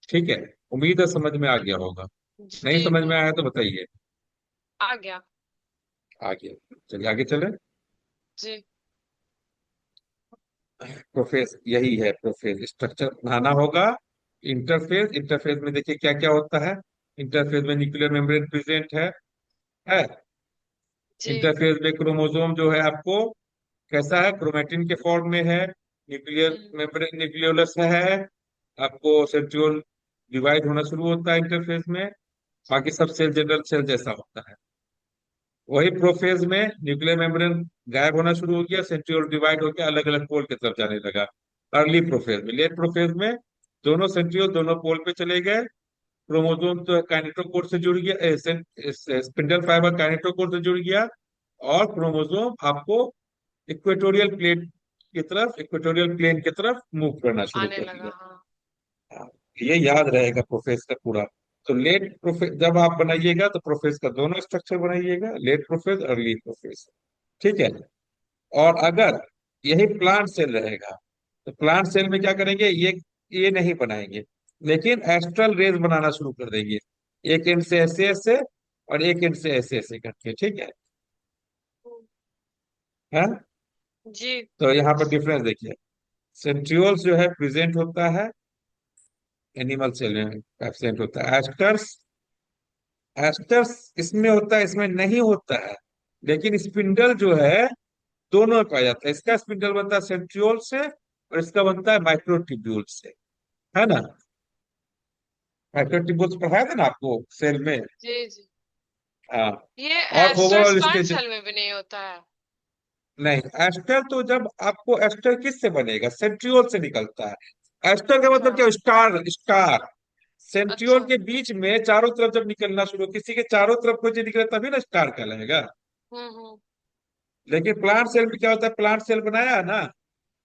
ठीक है, उम्मीद है समझ में आ गया होगा। नहीं जी। समझ में आया तो बताइए। आ गया। आ गया, चलिए आगे चले। जी। प्रोफेज यही है, प्रोफेज स्ट्रक्चर बनाना होगा। इंटरफेज, इंटरफेज में देखिए क्या क्या होता है। इंटरफेज में न्यूक्लियर मेम्ब्रेन प्रेजेंट है। जी। इंटरफेज में क्रोमोसोम जो है आपको कैसा है, क्रोमेटिन के फॉर्म में है। न्यूक्लियर हम्म। मेम्ब्रेन न्यूक्लियोलस है। आपको सेंट्रियोल डिवाइड होना शुरू होता है इंटरफेज में। बाकी सब सेल जनरल सेल जैसा होता है। वही प्रोफेज में न्यूक्लियर मेम्ब्रेन गायब होना शुरू हो गया, सेंट्रियोल डिवाइड होकर अलग अलग पोल की तरफ जाने लगा। अर्ली प्रोफेज में, लेट प्रोफेज में दोनों सेंट्रियोल दोनों पोल पे चले गए। क्रोमोसोम तो काइनेटोकोर से जुड़ गया, स्पिंडल फाइबर काइनेटोकोर से जुड़ गया। और क्रोमोसोम आपको इक्वेटोरियल प्लेट की तरफ, इक्वेटोरियल प्लेन की तरफ मूव करना शुरू आने कर लगा, दिया। हाँ। हाँ, ये याद रहेगा प्रोफेस का पूरा। तो लेट प्रोफेस जब आप बनाइएगा तो प्रोफेस का दोनों स्ट्रक्चर बनाइएगा, लेट प्रोफेस, अर्ली प्रोफेस। ठीक है। और अगर यही प्लांट सेल रहेगा तो प्लांट सेल में क्या करेंगे, ये नहीं बनाएंगे, लेकिन एस्ट्रल रेज बनाना शुरू कर देंगे। एक एंड से ऐसे ऐसे और एक एंड से ऐसे ऐसे करके, ठीक है। जी। तो यहाँ पर डिफरेंस देखिए। सेंट्रियोल्स जो है प्रेजेंट होता है एनिमल सेल में, एब्सेंट होता है। एस्टर्स, एस्टर्स इसमें होता है, इसमें नहीं होता है। लेकिन स्पिंडल जो है दोनों में पाया जाता है। इसका स्पिंडल बनता है सेंट्रियोल से और इसका बनता है माइक्रोट्यूब्यूल से, है ना। माइक्रोट्यूब्यूल्स पढ़ाया था ना आपको सेल में। जी। जी। हाँ। ये और asters overall plant stage, cell में भी नहीं होता है। नहीं एस्टर तो जब आपको, एस्टर किस से बनेगा, सेंट्रियोल से निकलता है। एस्टर का अच्छा। मतलब क्या, स्टार, स्टार। सेंट्रियोल अच्छा। के बीच में चारों तरफ जब निकलना शुरू, किसी के चारों तरफ कोई चीज निकले तभी ना स्टार कहलाएगा। हम्म। लेकिन प्लांट सेल में क्या होता है, प्लांट सेल बनाया है ना,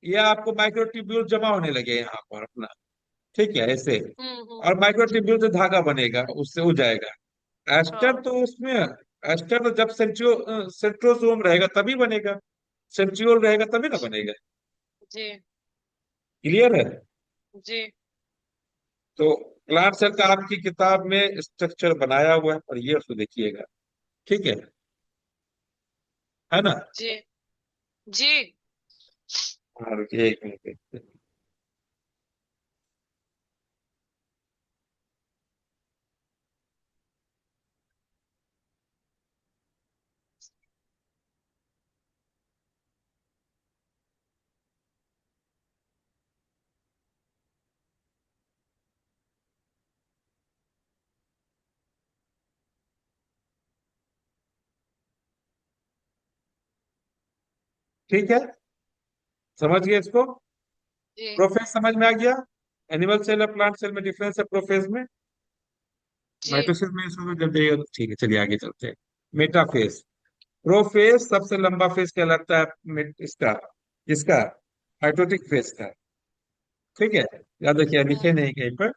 ये आपको माइक्रोट्यूब्यूल जमा होने लगे यहाँ पर अपना, ठीक है ऐसे। हम्म। और माइक्रोट्यूब्यूल से धागा बनेगा, उससे हो जाएगा। एस्टर हाँ। तो उसमें, एस्टर तो जब सेंट्रोसोम रहेगा तभी बनेगा, सेंट्रियोल रहेगा तभी ना बनेगा। जी। क्लियर है। जी। तो प्लांट सेल का आपकी किताब में स्ट्रक्चर बनाया हुआ है, और ये उसको देखिएगा। ठीक है ना। जी। जी। हाँ, रुकिए एक मिनट। ठीक है, समझ गए इसको। जी। प्रोफेज समझ में आ गया। एनिमल सेल और प्लांट सेल में डिफरेंस है प्रोफेज में। जी। माइटोसिस में इसको जब जाइएगा तो ठीक है, चलिए आगे चलते हैं। मेटाफेज। प्रोफेज सबसे लंबा फेज कहलाता है इसका, इसका हाइड्रोटिक फेज का। ठीक है, याद रखिए, लिखे हम्म। नहीं कहीं पर,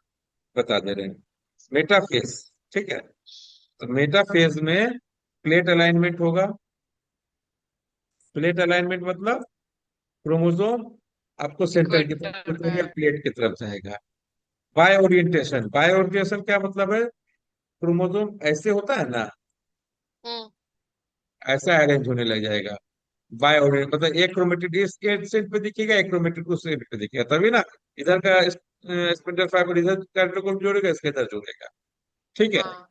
बता दे रहे हैं। मेटाफेज, ठीक है। तो मेटाफेज में प्लेट अलाइनमेंट होगा। प्लेट अलाइनमेंट मतलब क्रोमोसोम आपको सेंटर की तरफ, इक्वेटर पे इक्वेटोरियल है। प्लेट की तरफ जाएगा। बाय ओरिएंटेशन, बाय ओरिएंटेशन क्या मतलब है? क्रोमोसोम ऐसे होता है ना, हम्म। ऐसा अरेंज होने लग जाएगा। बाय ओरिएंट मतलब एक क्रोमेटिड इस एक सेट पे दिखेगा, एक क्रोमेटिड उस सेट पे दिखेगा, तभी ना इधर का स्पिंडल फाइबर इधर कैरेक्टर को जोड़ेगा, इसके इधर जोड़ेगा। ठीक है। हाँ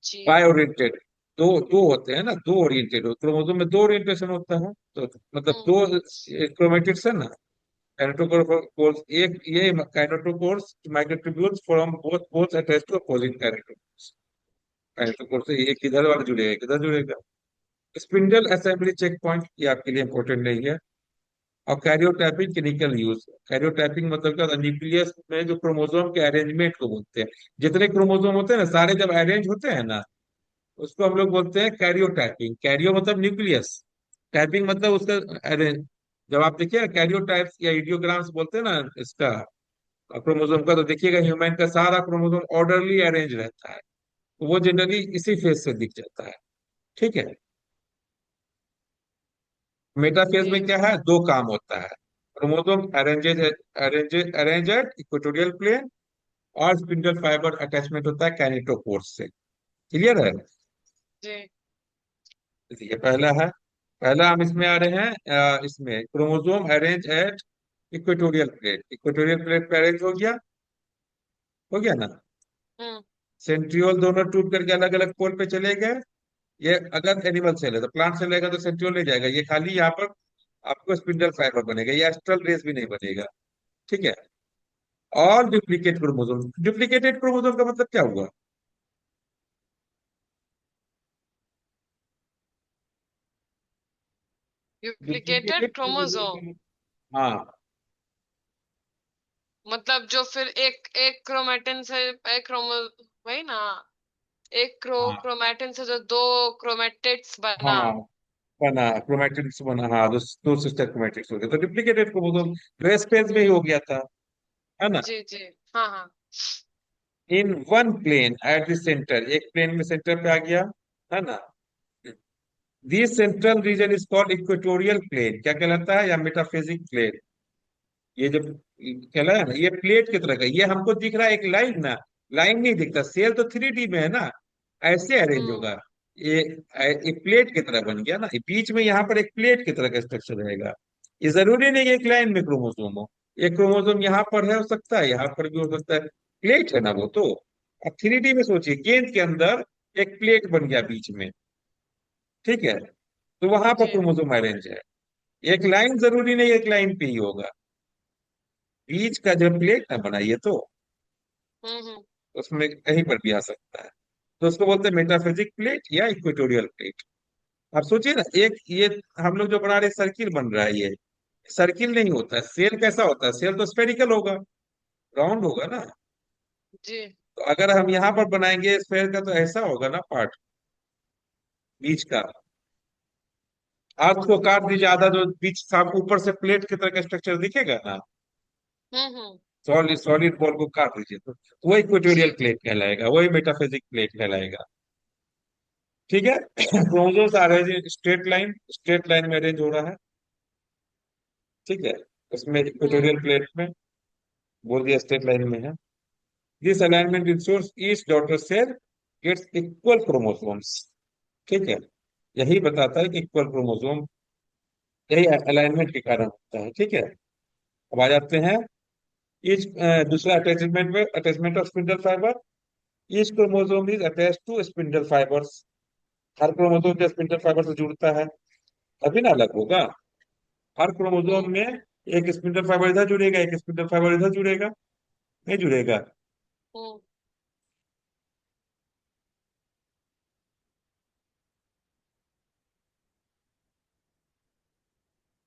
जी। बाय ओरिएंटेड, दो दो होते हैं ना, दो ओरिएंटेड हो, क्रोमोसोम में दो ओरिएंटेशन होता है, तो मतलब हम्म। दो क्रोमेटिड्स है ना, काइनेटोकोर्स, एक ये kinetochores microtubules from both both attached to opposite kinetochores. Kinetochores से एक इधर वाला जुड़ेगा, एक इधर जुड़ेगा। स्पिंडल असेंबली चेक पॉइंट ये आपके लिए इंपॉर्टेंट नहीं है। और कैरियोटाइपिंग क्लिनिकल यूज, कैरियोटाइपिंग मतलब क्या होता है? न्यूक्लियस में जो क्रोमोसोम के अरेंजमेंट को बोलते हैं। जितने क्रोमोसोम होते हैं ना, सारे जब अरेंज होते हैं ना, उसको हम लोग बोलते हैं कैरियोटाइपिंग। कैरियो मतलब न्यूक्लियस, टाइपिंग मतलब उसका अरेंज। जब आप देखिए कैरियोटाइप्स या इडियोग्राम्स बोलते हैं ना इसका, क्रोमोसोम का, तो देखिएगा ह्यूमन का सारा क्रोमोसोम ऑर्डरली अरेंज रहता है। तो वो जनरली इसी फेज से दिख जाता है। ठीक है। मेटाफेज में जी क्या है? दो काम होता है। Chromosome arranges arrange at equatorial plane, और स्पिंडल फाइबर अटैचमेंट होता है कैनिटोकोर से। क्लियर है? जी। ये पहला है। पहला हम इसमें आ रहे हैं, इसमें chromosome arrange at equatorial plate. Equatorial plate पे अरेंज हो गया ना। हम्म। सेंट्रियोल दोनों टूट करके अलग अलग पोल पे चले गए। ये अगर एनिमल सेल है, तो प्लांट सेल रहेगा तो सेंट्रियोल नहीं जाएगा, ये खाली यहाँ पर आपको स्पिंडल फाइबर बनेगा, ये एस्ट्रल रेस भी नहीं बनेगा। ठीक है। और डुप्लीकेट क्रोमोसोम, डुप्लीकेटेड क्रोमोसोम का मतलब क्या हुआ? डुप्लीकेटेड डुप्लीकेटेड क्रोमोसोम क्रोमोसोम, हाँ मतलब जो फिर एक एक क्रोमेटिन से एक क्रोमो वही ना, एक हाँ क्रोमेटिन से जो दो क्रोमेटिड्स बना। हाँ, बना क्रोमैटिड्स बना, हाँ दो सिस्टर क्रोमैटिड्स हो गए, तो डुप्लीकेटेड क्रोमोसोम जो स्पेस में ही हम्म। हो गया था, है ना। जी जी। हाँ हाँ। In one plane at the centre, एक प्लेन में सेंटर पे आ गया, है ना। This central region is called equatorial plane, क्या कहलाता है? या मेटाफिजिक प्लेन। ये जो कहला है ना, ये प्लेट की तरह का, ये हमको दिख रहा है एक लाइन ना, लाइन नहीं दिखता, सेल तो 3D में है ना, ऐसे अरेंज हम्म। होगा। ये एक प्लेट की तरह बन गया ना, ये बीच में यहाँ पर एक प्लेट की तरह का स्ट्रक्चर रहेगा। ये जरूरी नहीं है एक लाइन में क्रोमोसोम हो, एक क्रोमोसोम यहाँ पर है, हो सकता है यहाँ पर भी हो सकता है, प्लेट है ना वो तो। अब 3D में सोचिए, गेंद के अंदर एक प्लेट बन गया बीच में। ठीक है। तो वहां पर जी। क्रोमोसोम अरेंज है। एक लाइन जरूरी नहीं एक लाइन पे ही होगा, बीच का जो प्लेट ना बनाइए तो हम्म। उसमें कहीं पर भी आ सकता है। तो उसको बोलते हैं मेटाफिजिक प्लेट या इक्वेटोरियल प्लेट। आप सोचिए ना, एक ये हम लोग जो बना रहे सर्किल बन रहा है, ये सर्किल नहीं होता है। सेल कैसा होता है? सेल तो स्फेरिकल होगा, राउंड होगा ना। जी। तो अगर हम यहाँ पर बनाएंगे स्फेयर का, तो ऐसा होगा ना पार्ट बीच का। अर्थ को काट दीजिए, आधा जो बीच साफ ऊपर से प्लेट की तरह का स्ट्रक्चर दिखेगा ना, हम्म। सॉलिड सॉलिड बॉल को काट दीजिए, तो वो इक्वेटोरियल जी जी। प्लेट कहलाएगा, वही मेटाफिजिक प्लेट कहलाएगा। ठीक है। क्रोमोसोम्स आ रहे हैं स्ट्रेट लाइन में अरेंज हो रहा है। ठीक है। उसमें हम्म। इक्वेटोरियल प्लेट में बोल दिया स्ट्रेट लाइन में है। This alignment ensures each daughter cell gets equal chromosomes. ठीक है। यही बताता है कि इक्वल क्रोमोसोम, यही अलाइनमेंट के कारण होता है। ठीक है। अब आ जाते हैं ईच, दूसरा अटैचमेंट में, attachment of spindle fibre. Each chromosome is attach to spindle fibres. हर क्रोमोसोम जो स्पिंडल फाइबर से जुड़ता है, तभी ना अलग होगा। हर क्रोमोसोम हम्म। में एक स्पिंडल फाइबर इधर जुड़ेगा, एक स्पिंडल फाइबर इधर जुड़ेगा, नहीं जुड़ेगा। हम्म।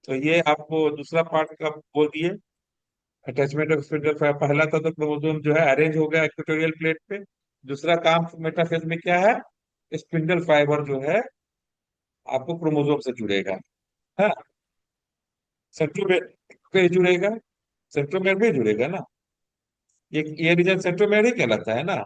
तो ये आपको दूसरा पार्ट का बोल दिए, अटैचमेंट ऑफ स्पिंडल फाइबर। पहला था तो क्रोमोसोम जो है अरेंज हो गया इक्वेटोरियल प्लेट पे। दूसरा काम मेटाफेज में क्या है? स्पिंडल फाइबर जो है आपको क्रोमोसोम से जुड़ेगा, है, सेंट्रोमेर पे जुड़ेगा, सेंट्रोमेर पे जुड़ेगा ना। ये रीजन सेंट्रोमेर ही कहलाता है ना।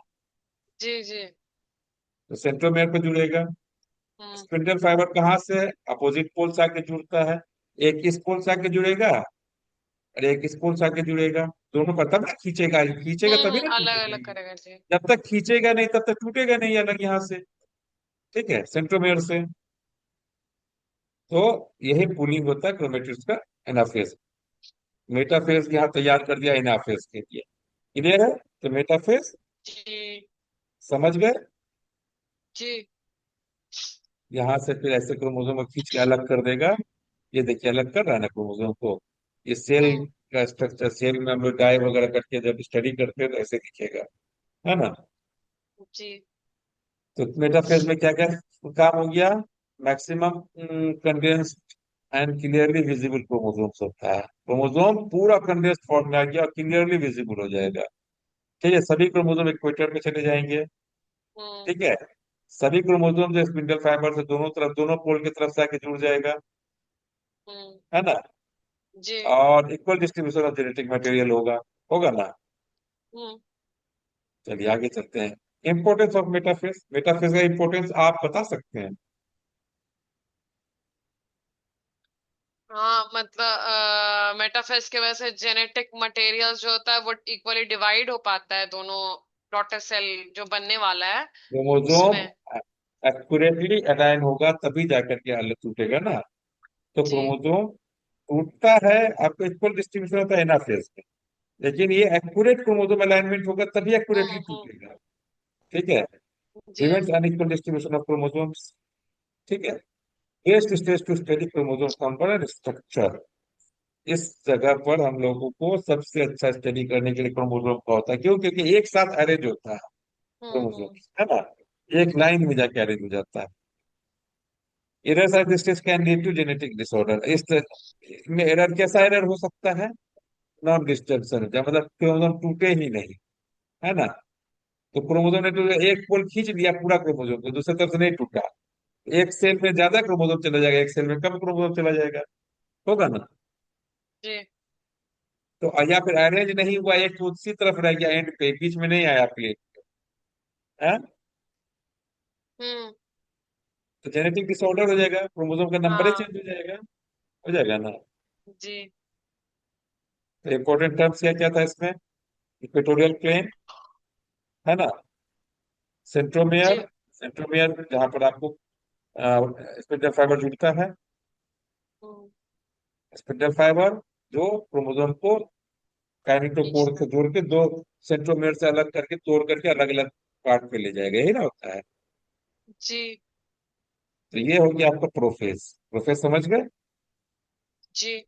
जी जी। तो सेंट्रोमेर पे जुड़ेगा। हम्म। स्पिंडल फाइबर कहाँ से? अपोजिट पोल से आके जुड़ता है, एक इस पोल से आके जुड़ेगा और एक इस पोल से आके जुड़ेगा। दोनों पर तब ना खींचेगा, खींचेगा तभी ना अलग टूटेगा अलग ये। करेगा जी। जब तक खींचेगा नहीं तब तक टूटेगा नहीं अलग यहाँ से। ठीक है, सेंट्रोमेयर से। तो यही पुलिंग होता है क्रोमेटिड्स का एनाफेज। मेटाफेज यहाँ तैयार कर दिया एनाफेज के लिए। क्लियर है? तो मेटाफेज जी। समझ गए। जी। यहाँ से फिर ऐसे क्रोमोसोम को खींच के अलग कर देगा। ये देखिए अलग कर रहा है ना क्रोमोसोम को। ये सेल हम्म। का स्ट्रक्चर, सेल में हम लोग डाई वगैरह करके जब स्टडी करते हैं तो ऐसे दिखेगा, है ना। जी। तो मेटाफेज में क्या क्या काम हो गया? Maximum condensed and clearly visible chromosomes होता है। क्रोमोसोम पूरा कंडेंस्ड फॉर्म में आ गया और क्लियरली विजिबल हो जाएगा। ठीक है, सभी क्रोमोसोम इक्वेटर पे चले जाएंगे। हम्म। ठीक है, सभी क्रोमोसोम जो स्पिंडल फाइबर से दोनों तरफ, दोनों पोल की तरफ से आके जुड़ जाएगा, हम्म। है ना। जी। और equal distribution of genetic material होगा। होगा ना। हम्म। चलिए आगे चलते हैं। Importance of metaphase. मेटाफेज का इंपोर्टेंस आप बता सकते हैं? हाँ मतलब मेटाफेज की वजह से जेनेटिक मटेरियल जो होता है वो इक्वली डिवाइड हो पाता है दोनों डॉटर सेल जो बनने वाला है क्रोमोसोम उसमें। एक्यूरेटली अलाइन होगा तभी जाकर के हालत टूटेगा ना। तो जी। क्रोमोसोम टूटता है, आपको इक्वल डिस्ट्रीब्यूशन होता है एनाफेज में। लेकिन ये एक्यूरेट क्रोमोसोम अलाइनमेंट होगा तभी एक्यूरेटली हम्म। टूटेगा। ठीक है, जी। prevents unequal distribution of chromosomes। ठीक है। Best stage to study chromosome component structure. इस जगह पर हम लोगों को सबसे अच्छा स्टडी करने के लिए क्रोमोसोम का होता है। क्यों? क्योंकि एक साथ अरेंज होता है क्रोमोसोम, हम्म। है ना। एक लाइन में जाके अरेंज हो जाता है। Error size stage can lead to genetic disorder. में एरर कैसा एरर हो सकता है? नॉन डिस्टर्बेंस, मतलब क्रोमोसोम टूटे ही नहीं, है ना। तो क्रोमोसोम ने टूटा, एक पोल खींच लिया पूरा क्रोमोसोम को, दूसरी तरफ से नहीं टूटा। एक सेल में ज्यादा क्रोमोसोम चला जाएगा, एक सेल में कम क्रोमोसोम चला जाएगा। होगा ना। जी। तो या फिर अरेंज नहीं हुआ, एक उसी तरफ रह गया एंड पे, बीच में नहीं आया प्लेट, है। हम्म। तो जेनेटिक डिसऑर्डर हो जाएगा, क्रोमोसोम का नंबर ही हाँ। चेंज हो जाएगा। हो जाएगा ना। जी। तो इंपॉर्टेंट टर्म्स क्या क्या था इसमें? इक्वेटोरियल प्लेन, है ना। सेंट्रोमियर। जी। सेंट्रोमियर जहां पर आपको स्पिंडल फाइबर जुड़ता है। हम्म। स्पिंडल फाइबर जो क्रोमोसोम को काइनेटोकोर खींचता। से जोड़ के दो सेंट्रोमियर से अलग करके, तोड़ करके अलग अलग पार्ट पे ले जाएगा, यही ना होता है। जी। तो ये हो गया आपका प्रोफेज। प्रोफेज समझ गए। जी।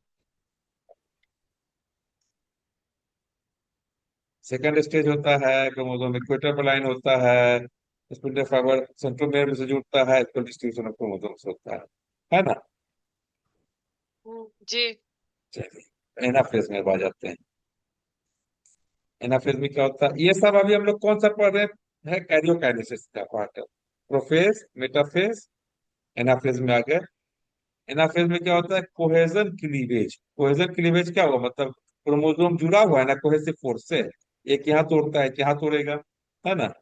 सेकंड स्टेज होता है क्रोमोसोम इक्वेटर पर लाइन होता है। स्पिंडल फाइबर सेंट्रोमियर से जुड़ता है, इक्वल डिस्ट्रीब्यूशन ऑफ क्रोमोसोम्स होता है ना। जी। चलिए एनाफेज में अब आ जाते हैं। एनाफेज में क्या होता है? ये सब अभी हम लोग कौन सा पढ़ रहे हैं? कैरियोकाइनेसिस का पार्ट है। प्रोफेज, मेटाफेज, एनाफेज में आ गए। एनाफेज में क्या होता है? Cohesion cleavage. कोहेजन क्लीवेज क्या हुआ? मतलब क्रोमोसोम जुड़ा हुआ है ना कोहेसिव फोर्स से, एक यहाँ तोड़ता है, एक यहाँ तोड़ेगा, है ना।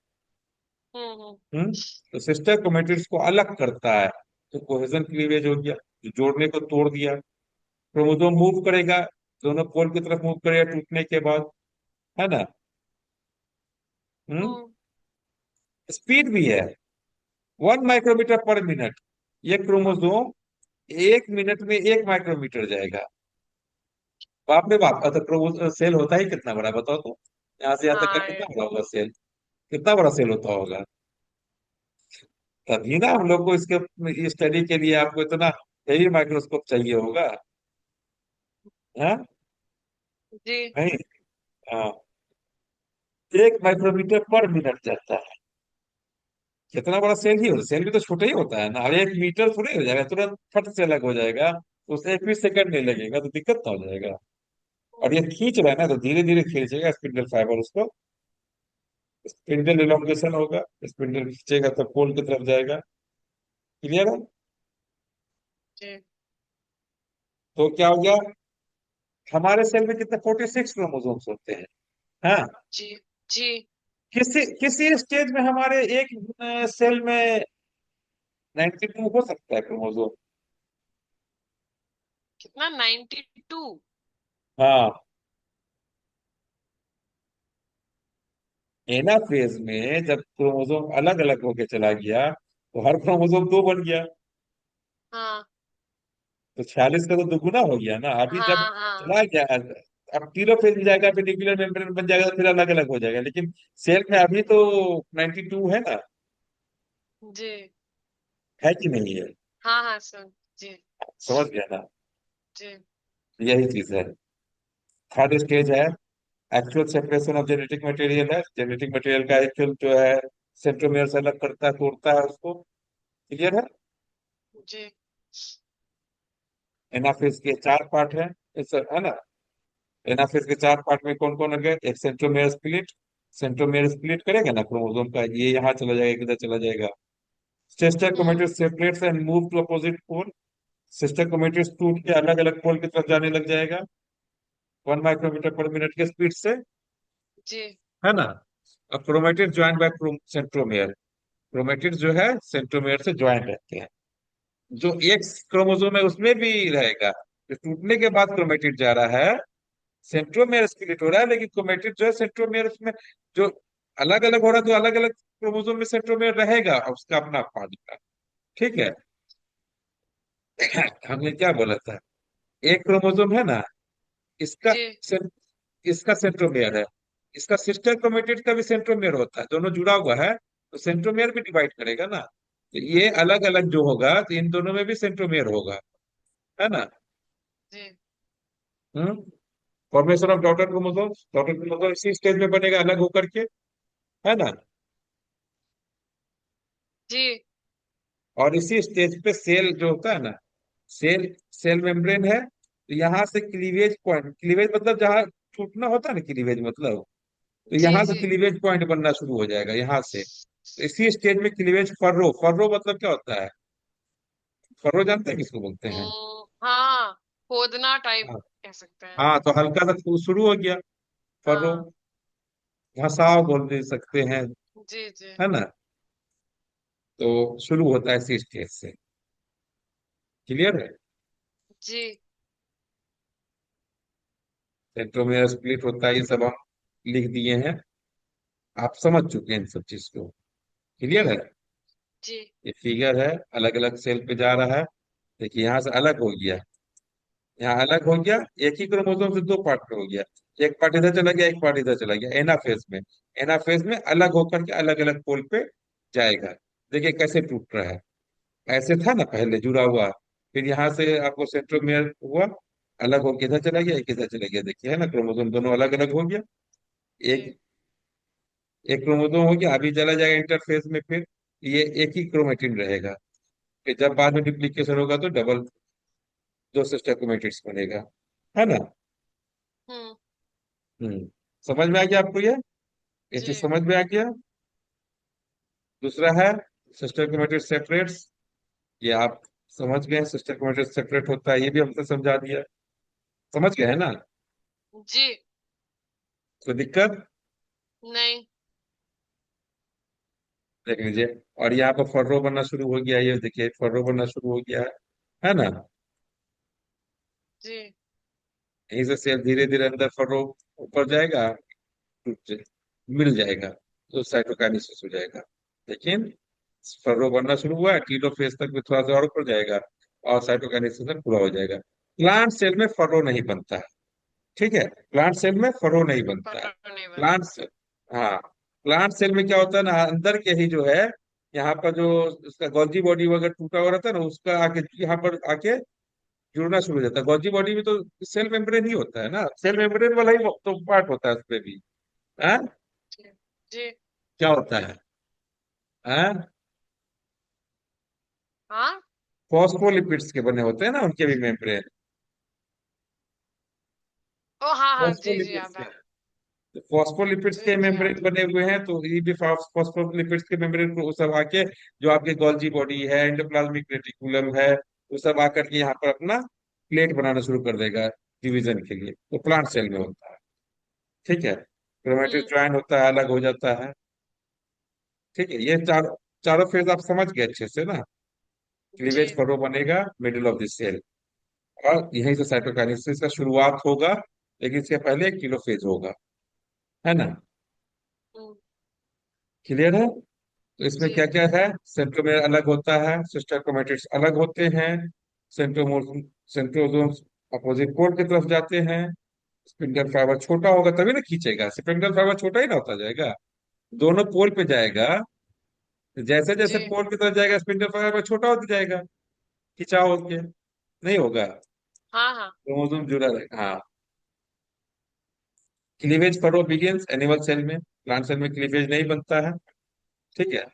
हम्म। हम्म। तो सिस्टर क्रोमेटिड्स को अलग करता है, तो कोहेजन क्लीवेज हो गया। जो जोड़ने को तोड़ दिया। क्रोमोसोम मूव करेगा, दोनों पोल की तरफ मूव करेगा टूटने के बाद, है ना। हम्म। हम्म। स्पीड भी है, 1 माइक्रोमीटर पर मिनट। ये क्रोमोसोम 1 मिनट में 1 माइक्रोमीटर जाएगा। बाप रे बाप, तो क्रोमोसोम सेल होता ही कितना बड़ा बताओ तो। यहाँ से यहाँ तक का हाँ कितना बड़ा होगा सेल? कितना बड़ा सेल होता होगा? तभी ना हम लोग को इसके स्टडी के लिए आपको इतना हेवी माइक्रोस्कोप चाहिए होगा, है जी। नहीं। हाँ, 1 माइक्रोमीटर पर मिनट जाता है। कितना बड़ा सेल ही होता है, सेल भी तो छोटा ही होता है ना। अब 1 मीटर थोड़ी हो जाएगा तुरंत, फट से अलग हो जाएगा। उससे एक भी सेकंड नहीं लगेगा, तो दिक्कत ना हो जाएगा। और ये खींच रहा है ना, तो धीरे धीरे खींचेगा स्पिंडल फाइबर उसको। स्पिंडल इलोंगेशन होगा, स्पिंडल खींचेगा तो पोल की तरफ जाएगा। क्लियर है? जी। तो क्या हो गया? हमारे सेल में कितने 46 क्रोमोसोम्स होते हैं। हाँ। जी। जी। किसी किसी स्टेज में हमारे एक सेल में 92 हो सकता है क्रोमोसोम। कितना, 92? हाँ, एनाफेज में जब क्रोमोसोम अलग अलग होके चला गया तो हर क्रोमोसोम दो बन गया। हाँ तो 46 का तो दुगुना हो गया ना। अभी जब हाँ हाँ। चला गया, अब टीलोफेज में जाएगा, फिर न्यूक्लियर मेम्ब्रेन बन जाएगा, तो फिर अलग अलग हो जाएगा। लेकिन सेल में अभी तो 92 है ना। जी। है कि नहीं है? हाँ हाँ, सुन। जी। समझ गया ना। जी। यही चीज है। थर्ड स्टेज है actual separation of genetic material. है जेनेटिक मटेरियल का एक्चुअल जो है सेंट्रोमियर से अलग करता है, तोड़ता है उसको। क्लियर है? जी। एनाफेज के चार पार्ट है, है ना। एनाफेज के चार पार्ट में कौन कौन आ गए? एक सेंट्रोमियर स्प्लिट। सेंट्रोमियर स्प्लिट करेगा ना क्रोमोसोम का, ये यहाँ चला जाएगा, किधर चला जाएगा। Sister hmm. Chromatids separates and move to opposite pole. Sister chromatids टूट के अलग अलग पोल की तरफ जाने लग जाएगा 1 माइक्रोमीटर पर मिनट के स्पीड से। जी। है ना। अब chromatid join bye centromere. Chromatid जो है सेंट्रोमियर से ज्वाइन रहते हैं। जो एक्स क्रोमोसोम है उसमें भी रहेगा। जो टूटने के बाद क्रोमेटिड जा रहा है, सेंट्रोमियर स्प्लिट हो रहा है, लेकिन क्रोमेटिड जो है सेंट्रोमियर उसमें जो अलग अलग हो रहा है, तो अलग अलग क्रोमोसोम में सेंट्रोमियर रहेगा, और उसका अपना पार्ट का। ठीक है। हमने क्या बोला था? एक क्रोमोसोम है ना, इसका जी। सें- इसका सेंट्रोमियर है। इसका सिस्टर क्रोमेटिड का भी सेंट्रोमियर होता है, दोनों जुड़ा हुआ है, तो सेंट्रोमियर भी डिवाइड करेगा ना। तो ये अलग अलग जो होगा, तो इन दोनों में भी सेंट्रोमियर होगा। है ना। जी। हम्म। Formation of daughter chromosome. Daughter chromosome इसी स्टेज में बनेगा अलग होकर के। है ना। जी। और इसी स्टेज पे सेल जो होता है ना, सेल सेल मेम्ब्रेन है, तो यहाँ से क्लीवेज पॉइंट, क्लीवेज मतलब जहाँ टूटना होता है ना, क्लीवेज मतलब, तो जी। यहाँ से जी। क्लीवेज पॉइंट बनना शुरू हो जाएगा यहाँ से। तो इसी स्टेज में क्लीवेज फर्रो, फर्रो मतलब क्या होता है? फर्रो जानते हैं किसको बोलते हैं? हाँ, खोदना टाइप हाँ। कह सकते हैं। हाँ, तो हल्का सा शुरू हो गया फर्रो। हाँ। घसाव बोल दे सकते हैं। जी। जी। है ना। तो शुरू होता है इसी स्टेज से। क्लियर है? जी। सेंट्रोमियर स्प्लिट होता है, ये सब हम लिख दिए हैं। आप समझ चुके हैं इन सब चीज को। क्लियर है? हम्म। जी। ये फिगर है, अलग अलग सेल पे जा रहा है। देखिए यहाँ से अलग हो गया, यहाँ अलग हो गया। एक ही क्रोमोसोम से दो पार्ट में हो गया। एक पार्ट इधर चला गया, एक पार्ट इधर चला गया। एनाफेज में, एनाफेज में अलग होकर के अलग अलग पोल पे जाएगा। देखिए कैसे टूट रहा है। ऐसे था ना पहले जुड़ा हुआ, फिर यहाँ से आपको सेंट्रोमियर हुआ, अलग होकर इधर चला गया, एक इधर चला गया। देखिए है ना, क्रोमोसोम दोनों अलग अलग हो गया। एक जी। एक क्रोमोसोम हो गया, अभी चला जाएगा इंटरफेस में, फिर ये एक ही क्रोमेटिन रहेगा। फिर जब बाद में डुप्लीकेशन होगा तो डबल, दो सिस्टर क्रोमेटिड्स बनेगा। है ना। हम्म। हम्म। समझ में आ गया आपको ये जी। चीज समझ में आ गया। दूसरा है सिस्टर क्रोमेटिड सेपरेट्स। ये आप समझ गए, सिस्टर क्रोमेटिड सेपरेट होता है, ये भी हमने समझा दिया। समझ गए है ना। जी। कोई दिक्कत? नहीं। देख लीजिए। और यहाँ पर फर्रो बनना शुरू हो गया, ये देखिए फर्रो बनना शुरू हो गया है ना। जी। यहीं से सेल धीरे धीरे अंदर फर्रो ऊपर जाएगा, टूट जाए, मिल जाएगा, तो साइटोकाइनेसिस हो जाएगा। लेकिन फर्रो बनना शुरू हुआ है, टीलोफेज तक भी थोड़ा सा और ऊपर जाएगा, और साइटोकाइनेसिस में पूरा हो जाएगा। प्लांट सेल में फर्रो नहीं बनता है। ठीक है। प्लांट सेल में फरो नहीं बनता है। पता नहीं बन। प्लांट सेल, हाँ, प्लांट सेल में क्या होता है ना, अंदर के ही जो है, यहाँ पर जो उसका गोल्जी बॉडी वगैरह टूटा हुआ रहता है ना, उसका आके यहाँ पर आके जुड़ना शुरू हो जाता है। गोल्जी बॉडी में तो सेल मेम्ब्रेन ही होता है ना, सेल मेम्ब्रेन वाला ही तो पार्ट होता है उसमें भी। हाँ। जी। जी। क्या होता है? हाँ। हाँ। फॉस्फोलिपिड्स के बने होते हैं ना उनके भी मेम्ब्रेन। ओ हाँ हाँ, जी जी, फॉस्फोलिपिड्स याद के, आया। फॉस्फोलिपिड्स जी के जी, मेम्ब्रेन याद है। बने हुए हैं, तो ये भी फॉस्फोलिपिड्स के मेम्ब्रेन को सब आके, जो आपके गोल्जी बॉडी है, एंडोप्लाज्मिक रेटिकुलम है, वो सब आकर के यहाँ पर अपना प्लेट बनाना शुरू कर देगा डिवीजन के लिए। तो प्लांट सेल में होता है। ठीक है। क्रोमेटिड हम्म। ज्वाइन होता है, अलग हो जाता है। ठीक है। ये चारों फेज आप समझ गए अच्छे से ना। जी। क्लीवेज फरो बनेगा मिडिल ऑफ द सेल। और यहीं से साइटोकाइनेसिस का शुरुआत होगा, लेकिन इसके पहले एक टेलोफेज होगा, है ना? हम्म, क्लियर है? तो इसमें क्या जी क्या है, सेंट्रोमेयर अलग होता है, सिस्टर क्रोमैटिड्स अलग होते हैं, सेंट्रोमोर सेंट्रोसोम्स अपोजिट पोल की तरफ जाते हैं। स्पिंडल फाइबर छोटा होगा तभी ना खींचेगा, स्पिंडल फाइबर छोटा ही ना होता जाएगा, दोनों पोल पे जाएगा। जैसे जैसे जी। पोल की तरफ जाएगा स्पिंडल फाइबर छोटा होता जाएगा, खिंचाव होके नहीं होगा, हाँ हाँ। क्रोमोसोम जुड़ा रहेगा। हाँ। Cleavage furrow begins animal cell में, प्लांट सेल में क्लीवेज नहीं बनता है। ठीक है।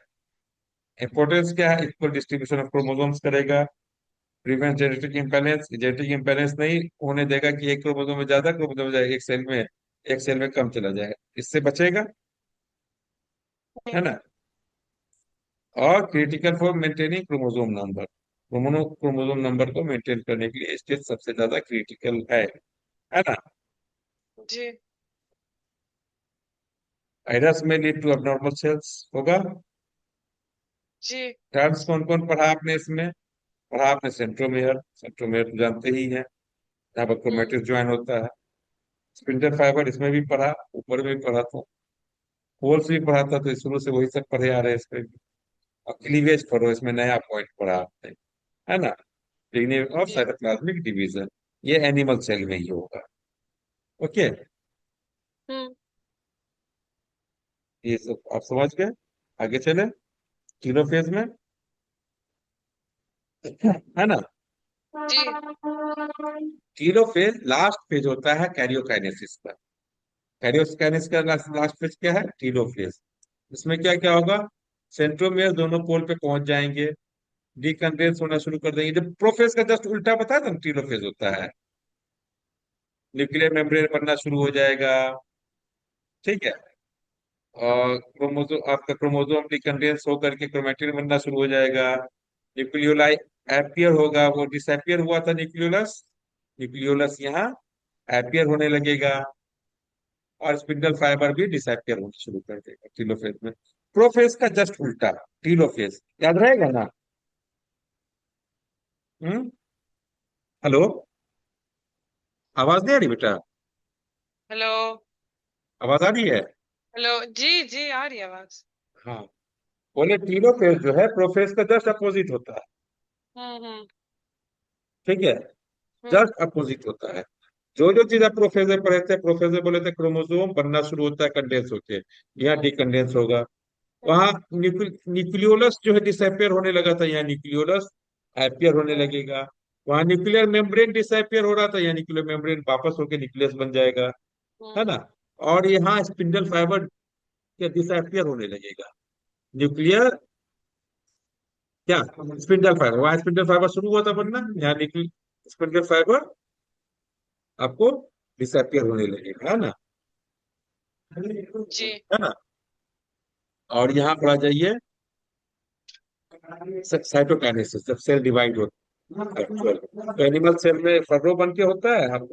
इंपॉर्टेंस क्या है, इक्वल डिस्ट्रीब्यूशन ऑफ क्रोमोसोम्स करेगा, prevent genetic imbalance, genetic imbalance नहीं होने देगा कि एक क्रोमोसोम में ज्यादा क्रोमोसोम में जाए, एक सेल में कम चला जाए, इससे बचेगा, है ना? और critical for maintaining chromosome number, chromosome number को मेंटेन करने के लिए स्टेज सबसे ज्यादा क्रिटिकल है ना? जी वायरस में लीड टू abnormal सेल्स होगा। जी। टर्म्स कौन कौन पढ़ा आपने इसमें? पढ़ा आपने सेंट्रोमेयर, सेंट्रोमेयर तो जानते ही हैं, यहाँ पर हम्म। क्रोमेटिस ज्वाइन होता है। स्पिंडल फाइबर इसमें भी पढ़ा, ऊपर में भी पढ़ा था, होल्स भी पढ़ा था, तो शुरू से वही सब पढ़े आ रहे हैं इसमें भी। और क्लीवेज पढ़ो, इसमें नया पॉइंट पढ़ा आपने, है ना? बिगिनिंग ऑफ जी। साइटोप्लाज्मिक डिवीजन, ये एनिमल सेल में ही होगा। ओके, हम्म। ये सब आप समझ गए। आगे चले, टीलोफेज में, है ना? जी। टीलोफेज लास्ट फेज होता है कैरियोकाइनेसिस का। कैरियोकाइनेसिस का लास्ट फेज क्या है? टीलोफेज। इसमें क्या क्या होगा, सेंट्रोमियर दोनों पोल पे पहुंच जाएंगे, डीकंडेंस होना शुरू कर देंगे। जब प्रोफेज का जस्ट उल्टा बताया था, टीलोफेज होता है, न्यूक्लियर मेम्ब्रेन बनना शुरू हो जाएगा। ठीक है। और क्रोमोसोम, आपका क्रोमोसोम डीकंडेंस होकर के क्रोमैटिन बनना शुरू हो जाएगा। न्यूक्लियोलाई एपियर होगा, वो डिसएपियर हुआ था न्यूक्लियोलस, न्यूक्लियोलस यहाँ एपियर होने लगेगा। और स्पिंडल फाइबर भी डिसएपियर होना शुरू कर देगा टीलोफेज में। प्रोफेज का जस्ट उल्टा टीलोफेज, याद रहेगा ना? हम्म। हेलो, आवाज नहीं आ रही बेटा? हेलो। आवाज आ रही है? हेलो। जी जी, आ रही है आवाज। हाँ। बोले टीलोफेज जो है प्रोफेज का जस्ट अपोजिट होता है। हम्म। ठीक है, हम्म। जस्ट अपोजिट होता है। जो जो चीज आप प्रोफेज में पढ़े थे, प्रोफेज में बोले थे क्रोमोसोम बनना शुरू होता है कंडेंस होके, यहाँ डिकंडेंस होगा। हम्म। वहां न्यूक्लियोलस जो है डिसअपियर होने लगा था, यहाँ न्यूक्लियोलस एपियर होने लगेगा। वहां न्यूक्लियर मेम्ब्रेन डिसअपियर हो रहा था, यहाँ न्यूक्लियर मेम्ब्रेन वापस होकर न्यूक्लियस बन जाएगा, है ना? हम्म। और यहाँ स्पिंडल फाइबर डिसअपियर होने लगेगा। न्यूक्लियर क्या, स्पिंडल फाइबर, वहां स्पिंडल फाइबर शुरू हुआ था बनना, यहाँ स्पिंडल फाइबर आपको डिसअपियर होने लगेगा, है ना? जी। है ना? और यहाँ पर आ जाइए, साइटोकाइनेसिस, जब सेल डिवाइड होता है एक्चुअल, तो एनिमल सेल में फर्रो बन के होता है, हम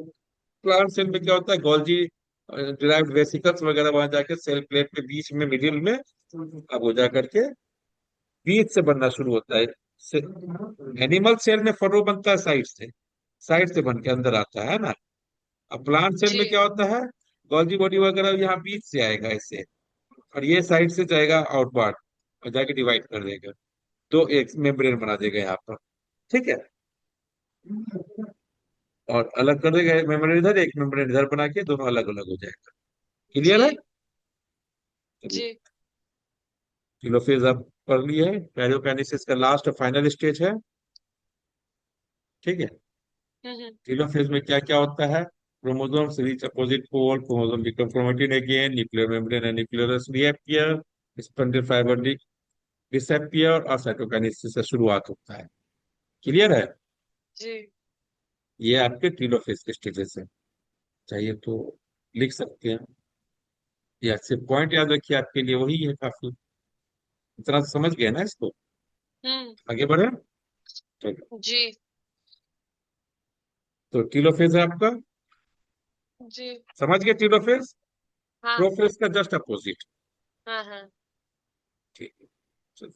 प्लांट सेल में क्या होता है, गोल्जी डिराइव्ड वेसिकल्स वगैरह वहां जाके सेल प्लेट के बीच में मिडिल में अब हो जा करके बीच से बनना शुरू होता है। एनिमल सेल में फर्रो बनता है साइड से बन के अंदर आता है ना? अब प्लांट सेल जी। में क्या होता है, गोल्जी बॉडी वगैरह यहाँ बीच से आएगा ऐसे, और ये साइड से जाएगा आउटवर्ड, और जाके डिवाइड कर देगा, तो एक मेम्ब्रेन बना देगा यहाँ पर। ठीक है, और अलग कर देगा, एक मेम्ब्रेन इधर एक मेम्ब्रेन इधर बना के, दोनों अलग अलग हो जाएगा। क्लियर है? जी। चलिए, जी। टेलोफेज आप पढ़ लिए है, कैरियोकाइनेसिस का लास्ट फाइनल स्टेज है। ठीक है। हम्म। टेलोफेज में क्या क्या होता है, chromosomes reach opposite pole, chromosome become chromatin again, nuclear membrane and nucleus reappear, spindle fibre disappear, और साइटोकाइनेसिस से शुरुआत होता है। क्लियर है? जी। ये आपके टेलोफेज के स्टेजेस है। चाहिए तो लिख सकते हैं, या सिर्फ पॉइंट याद रखिए, आपके लिए वही है काफी। इतना तो समझ गए ना इसको? हम्म। आगे बढ़े, चलो। जी। तो टीलोफेज है आपका, जी। समझ गए टीलोफेज? हाँ प्रोफेज का जस्ट अपोजिट। हाँ हाँ। ठीक है, चलो,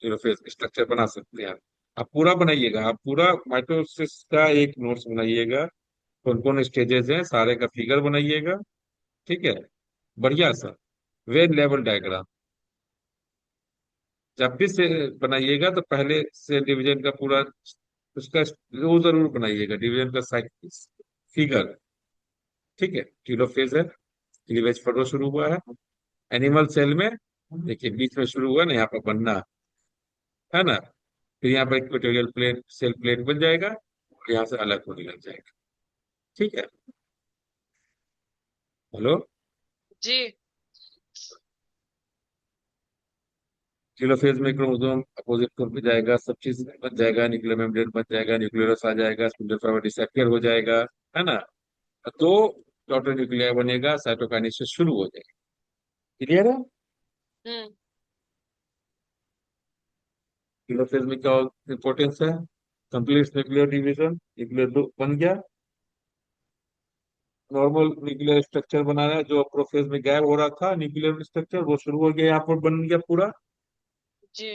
टीलोफेज स्ट्रक्चर बना सकते हैं आप। आप पूरा बनाइएगा, आप पूरा माइटोसिस का एक नोट्स बनाइएगा। कौन कौन स्टेजेस हैं सारे का फिगर बनाइएगा। ठीक है, बढ़िया सा वेल लेवल डायग्राम। जब भी से बनाइएगा तो पहले से डिवीजन का पूरा उसका वो जरूर बनाइएगा, डिवीजन का फिगर। ठीक है, टीलोफेज है, क्लीवेज फरो शुरू हुआ है। एनिमल सेल में देखिए बीच में शुरू हुआ ना, यहाँ पर बनना है ना, फिर यहाँ पर इक्वेटोरियल प्लेट सेल प्लेट बन जाएगा और यहाँ से अलग होने लग जाएगा। ठीक है। हेलो। जी। टेलोफेज में क्रोमोसोम अपोजिट कोर पे जाएगा, सब चीज बन जाएगा, न्यूक्लियर मेम्ब्रेन बन जाएगा, न्यूक्लियस आ जाएगा, स्पिंडल फाइबर डिसअपियर हो जाएगा, है ना। तो डॉटर न्यूक्लियर बनेगा, साइटोकाइनेसिस शुरू हो जाएगा। क्लियर है। हम्म। टेलोफेज में क्या इंपॉर्टेंस है? कंप्लीट न्यूक्लियर डिवीजन, न्यूक्लियर बन गया, नॉर्मल न्यूक्लियर स्ट्रक्चर बना रहा है, जो प्रोफेज में गायब हो रहा था न्यूक्लियर स्ट्रक्चर वो शुरू हो गया, यहाँ पर बन गया पूरा। जी।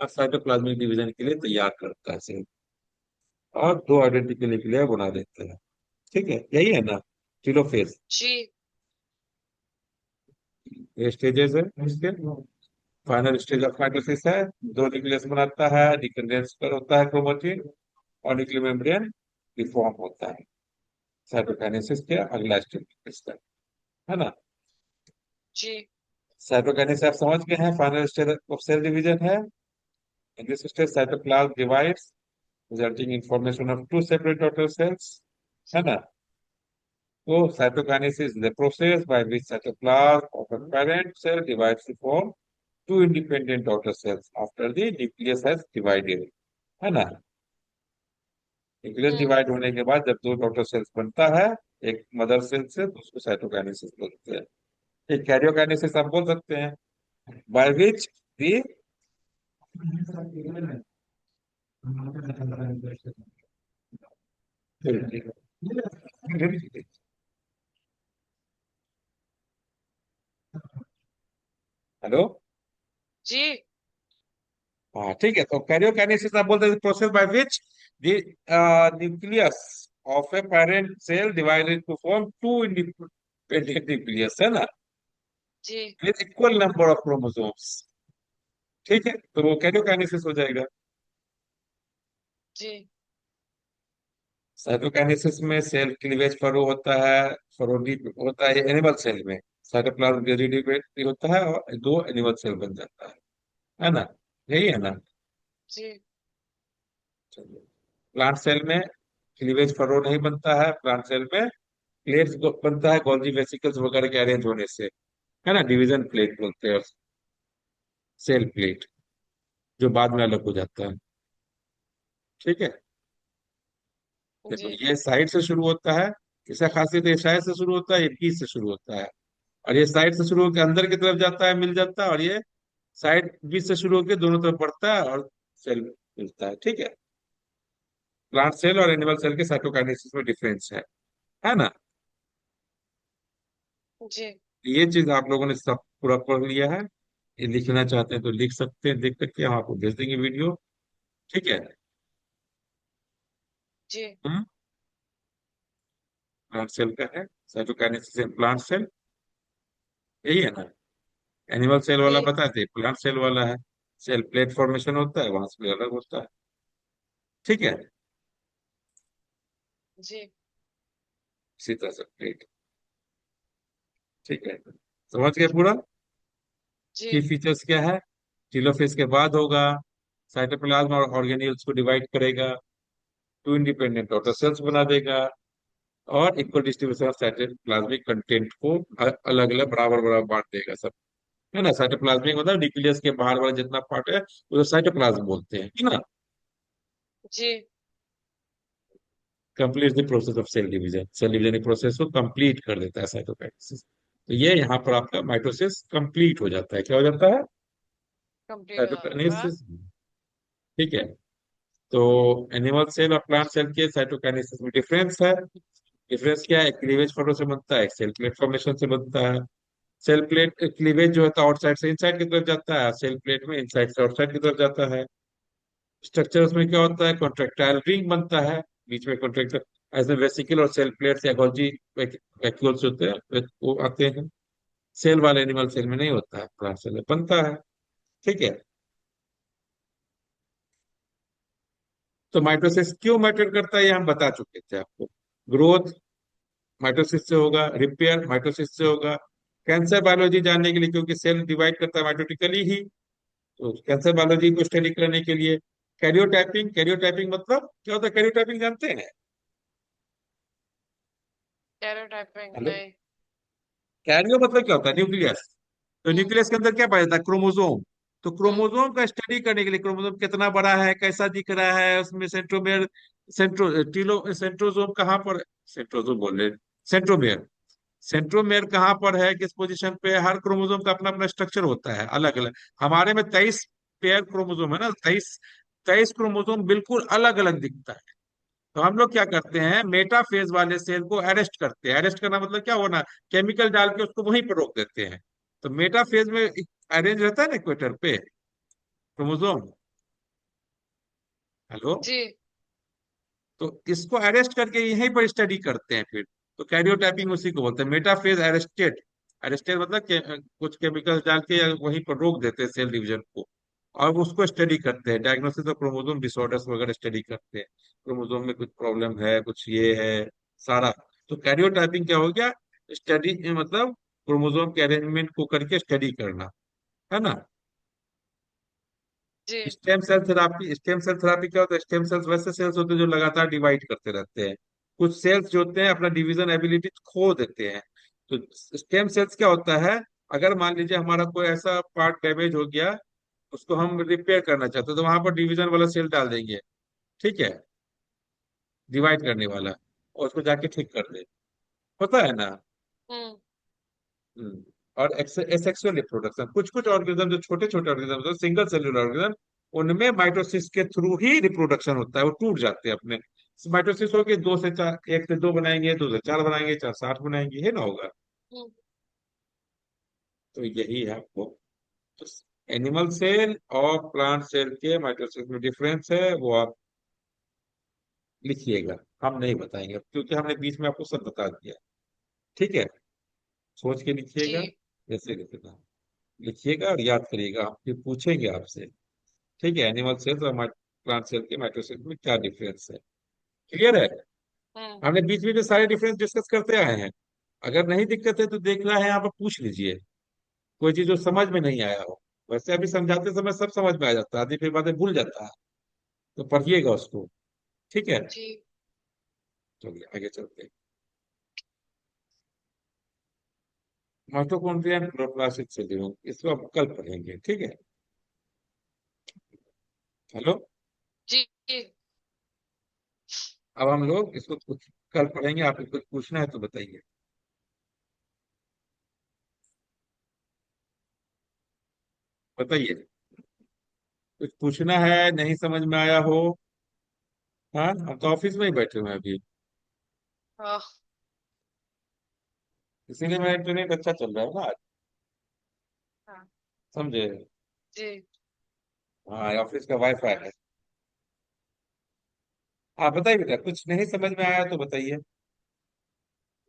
अब साइटोप्लाज्मिक डिवीजन के लिए तैयार करता है सेल, और दो आइडेंटिकल न्यूक्लियर बना देते हैं। ठीक है, यही है ना टेलोफेज। जी। ये स्टेजेस है इसके। फाइनल स्टेज ऑफ माइटोसिस है, दो न्यूक्लियस बनाता है, डिकंडेंस कर होता है क्रोमेटिन, और न्यूक्लियर मेम्ब्रेन डिफॉर्म होता है। साइटोकाइनेसिस के अगला स्टेज इसका, है ना। जी। साइटोकाइनेसिस आप समझ गए हैं, final stage of cell division है। In this stage cytoplasm divides resulting in formation of two separate daughter cells, है ना। तो cytokinesis is the process by which cytoplasm of a parent cell divides to form two independent daughter cells after the nucleus has divided, है ना। Nucleus हम्म। Divide होने के बाद जब दो डॉटर सेल्स बनता है एक मदर सेल से, तो उसको साइटोकाइनेसिस बोलते हैं। एक कैरियोकाइनेसिस आप बोल सकते हैं, बाय विच दी। हेलो। जी। हाँ ठीक है, तो कैरियोकाइनेसिस आप बोलते हैं process by which the nucleus of a parent cell divided to form two independent nucleus, है ना, जी। With equal number of chromosomes. ठीक है, तो वो कैरियोकाइनेसिस हो जाएगा। जी। साइटोकाइनेसिस में सेल क्लीवेज फरो होता है, फरोडी होता है एनिमल सेल में। साइटोप्लाज्म डेरिवेटिव होता है और दो एनिमल सेल बन जाता है ना। यही है ना। जी। प्लांट सेल में क्लीवेज फरो नहीं बनता है, प्लांट सेल में प्लेट्स बनता है गोल्जी वेसिकल्स वगैरह के अरेंज होने से, है ना, डिवीजन प्लेट बोलते हैं, सेल प्लेट, जो बाद में अलग हो जाता है। ठीक है, देखो जी। ये साइड से शुरू होता है, इसका खासियत ये साइड से शुरू होता है, ये बीच से शुरू होता है, और ये साइड से शुरू होकर अंदर की तरफ जाता है, मिल जाता है, और ये साइड बीच से शुरू होकर दोनों तरफ बढ़ता है और सेल मिलता है। ठीक है, प्लांट सेल और एनिमल सेल के साइटोकाइनेसिस में डिफरेंस है ना। जी। ये चीज आप लोगों ने सब पूरा पढ़ लिया है। ये लिखना चाहते हैं तो लिख सकते हैं, देख करके हम आपको भेज देंगे वीडियो। ठीक है। जी। प्लांट सेल का है साइटोकाइनेसिस इन प्लांट सेल, यही है ना। एनिमल सेल वाला जी। बताते, प्लांट सेल वाला है सेल प्लेट फॉर्मेशन होता है, वहां से भी अलग होता है। ठीक है, जी। इसी तरह से प्लेट। ठीक है, समझ गए पूरा। की जी। फीचर्स क्या है? टीलोफेज के बाद होगा, साइटोप्लाज्म और ऑर्गेनेल्स को डिवाइड करेगा, टू इंडिपेंडेंट डॉटर सेल्स बना देगा, और equal distribution of cytoplasmic content को अलग अलग बराबर बराबर बांट देगा सब, है ना। साइटोप्लाज्मिक मतलब न्यूक्लियस के बाहर वाला जितना पार्ट है उसे साइटोप्लाज्म बोलते हैं, है ना। जी। Complete the process of cell division, cell division process को कंप्लीट कर देता है साइटोकाइनेसिस। तो ये यहाँ पर आपका माइटोसिस कंप्लीट हो जाता है, क्या हो जाता है? कंप्लीट हो जाता है। साइटोकाइनेसिस। ठीक है, तो एनिमल सेल और प्लांट सेल के साइटोकाइनेसिस में डिफरेंस है। डिफरेंस क्या है? क्लीवेज फॉर्म से बनता है, सेल प्लेट फॉर्मेशन से बनता है। सेल प्लेट क्लीवेज जो होता है आउटसाइड से इनसाइड की तरफ जाता है, सेल प्लेट में इनसाइड से आउटसाइड की तरफ जाता है। स्ट्रक्चर उसमें क्या होता है, कॉन्ट्रेक्टाइल रिंग बनता है, बीच में कॉन्ट्रेक्टर, ऐसे वेसिकल और सेल प्लेट्स या गोल्जी वैक्यूल्स होते हैं, वो आते हैं। सेल वाले एनिमल सेल में नहीं होता है, प्लांट सेल में बनता है। ठीक है। तो माइटोसिस क्यों मैटर करता है ये हम बता चुके थे आपको। ग्रोथ माइटोसिस से होगा, रिपेयर माइटोसिस से होगा। कैंसर बायोलॉजी जानने के लिए, क्योंकि सेल डिवाइड करता है माइटोटिकली ही, तो कैंसर बायोलॉजी को स्टडी करने के लिए। कैरियोटाइपिंग, कैरियोटाइपिंग मतलब क्या होता है, कैरियोटाइपिंग जानते हैं? कैरोटाइपिंग हेलो। नहीं। कैरियो मतलब क्या होता है, न्यूक्लियस। तो हम्म। न्यूक्लियस के अंदर क्या पाया जाता है, क्रोमोसोम। तो हम्म। क्रोमोसोम का स्टडी करने के लिए, क्रोमोसोम कितना बड़ा है, कैसा दिख रहा है, उसमें सेंट्रोमेयर, सेंट्रोजोम कहाँ पर, सेंट्रोजोम बोल रहे, सेंट्रोमेयर, सेंट्रोमेयर कहाँ पर है, किस पोजीशन पे है। हर क्रोमोसोम का अपना अपना स्ट्रक्चर होता है अलग अलग। हमारे में 23 पेयर क्रोमोसोम है ना, 23, 23 क्रोमोसोम बिल्कुल अलग अलग दिखता है। तो हम लोग क्या करते हैं, मेटाफेज वाले सेल को अरेस्ट करते हैं। अरेस्ट करना मतलब क्या होना, केमिकल डाल के उसको वहीं पर रोक देते हैं। तो मेटाफेज में अरेंज रहता है ना इक्वेटर पे क्रोमोसोम। हेलो। जी। तो इसको अरेस्ट करके यहीं पर स्टडी करते हैं फिर। तो कैरियोटाइपिंग उसी को बोलते हैं, मेटाफेज अरेस्टेड। अरेस्टेड मतलब कुछ केमिकल्स डाल के या वहीं पर रोक देते हैं सेल डिवीजन को, और उसको स्टडी करते हैं। डायग्नोसिस ऑफ क्रोमोसोम डिसऑर्डर्स वगैरह स्टडी करते हैं, क्रोमोसोम में कुछ प्रॉब्लम है, कुछ ये है सारा। तो कैरियोटाइपिंग क्या हो गया, स्टडी मतलब क्रोमोसोम के अरेंजमेंट को करके स्टडी करना, है ना। जी। Stem cell therapy, stem cell therapy क्या होता है, स्टेम सेल्स वैसे सेल्स होते हैं जो लगातार डिवाइड करते रहते हैं। कुछ सेल्स जो होते हैं अपना डिवीजन एबिलिटी खो देते हैं। तो स्टेम सेल्स क्या होता है, अगर मान लीजिए हमारा कोई ऐसा पार्ट डैमेज हो गया, उसको हम रिपेयर करना चाहते हैं, तो वहां पर डिवीजन वाला सेल डाल देंगे। ठीक है, डिवाइड करने वाला, और उसको जाके ठीक कर दे, होता है ना। हम्म। हम्म। और एसेक्सुअल रिप्रोडक्शन, कुछ कुछ ऑर्गेनिज्म जो छोटे छोटे ऑर्गेनिज्म, सिंगल सेल्युलर ऑर्गेनिज्म, उनमें माइटोसिस के थ्रू ही रिप्रोडक्शन होता है, वो टूट जाते हैं अपने। माइटोसिस होगी, दो से चार, एक से दो बनाएंगे, दो से चार बनाएंगे, चार से आठ बनाएंगे, है ना, होगा। हम्म। तो यही है आपको। तो एनिमल सेल और प्लांट सेल के माइटोसिस में डिफरेंस है, वो आप लिखिएगा। हम नहीं बताएंगे क्योंकि हमने बीच में आपको सब बता दिया। ठीक है, सोच के लिखिएगा, जी। जैसे लिखना, लिखिएगा और याद करिएगा, हम फिर पूछेंगे आपसे। ठीक है, एनिमल सेल्स और प्लांट सेल के माइटोसिस में क्या डिफरेंस है। क्लियर है। हम्म। हमने बीच बीच में सारे डिफरेंस डिस्कस करते आए हैं। अगर नहीं दिक्कत है तो देखना है, यहाँ पर पूछ लीजिए, कोई चीज जो समझ में नहीं आया हो। वैसे अभी समझाते समय सब समझ में आ जाता है, आदमी फिर बातें भूल जाता है। तो पढ़िएगा उसको। ठीक है, जी। चलिए आगे चलते हैं। माइटोकॉन्ड्रिया एंड क्लोरोप्लास्ट सेल्यूलोज, इसको अब कल पढ़ेंगे, ठीक है। हेलो। जी। जी। अब हम लोग इसको कुछ कल पढ़ेंगे, आपको कुछ पूछना है तो बताइए। बताइए, कुछ पूछना है, नहीं समझ में आया हो। हाँ, हम तो ऑफिस में ही बैठे हुए हैं अभी, हाँ। इसीलिए मेरा इंटरनेट अच्छा चल रहा है ना आज। हाँ। समझे। जी। हाँ, ऑफिस का वाईफाई है। हाँ बताइए बेटा, कुछ नहीं समझ में आया तो बताइए।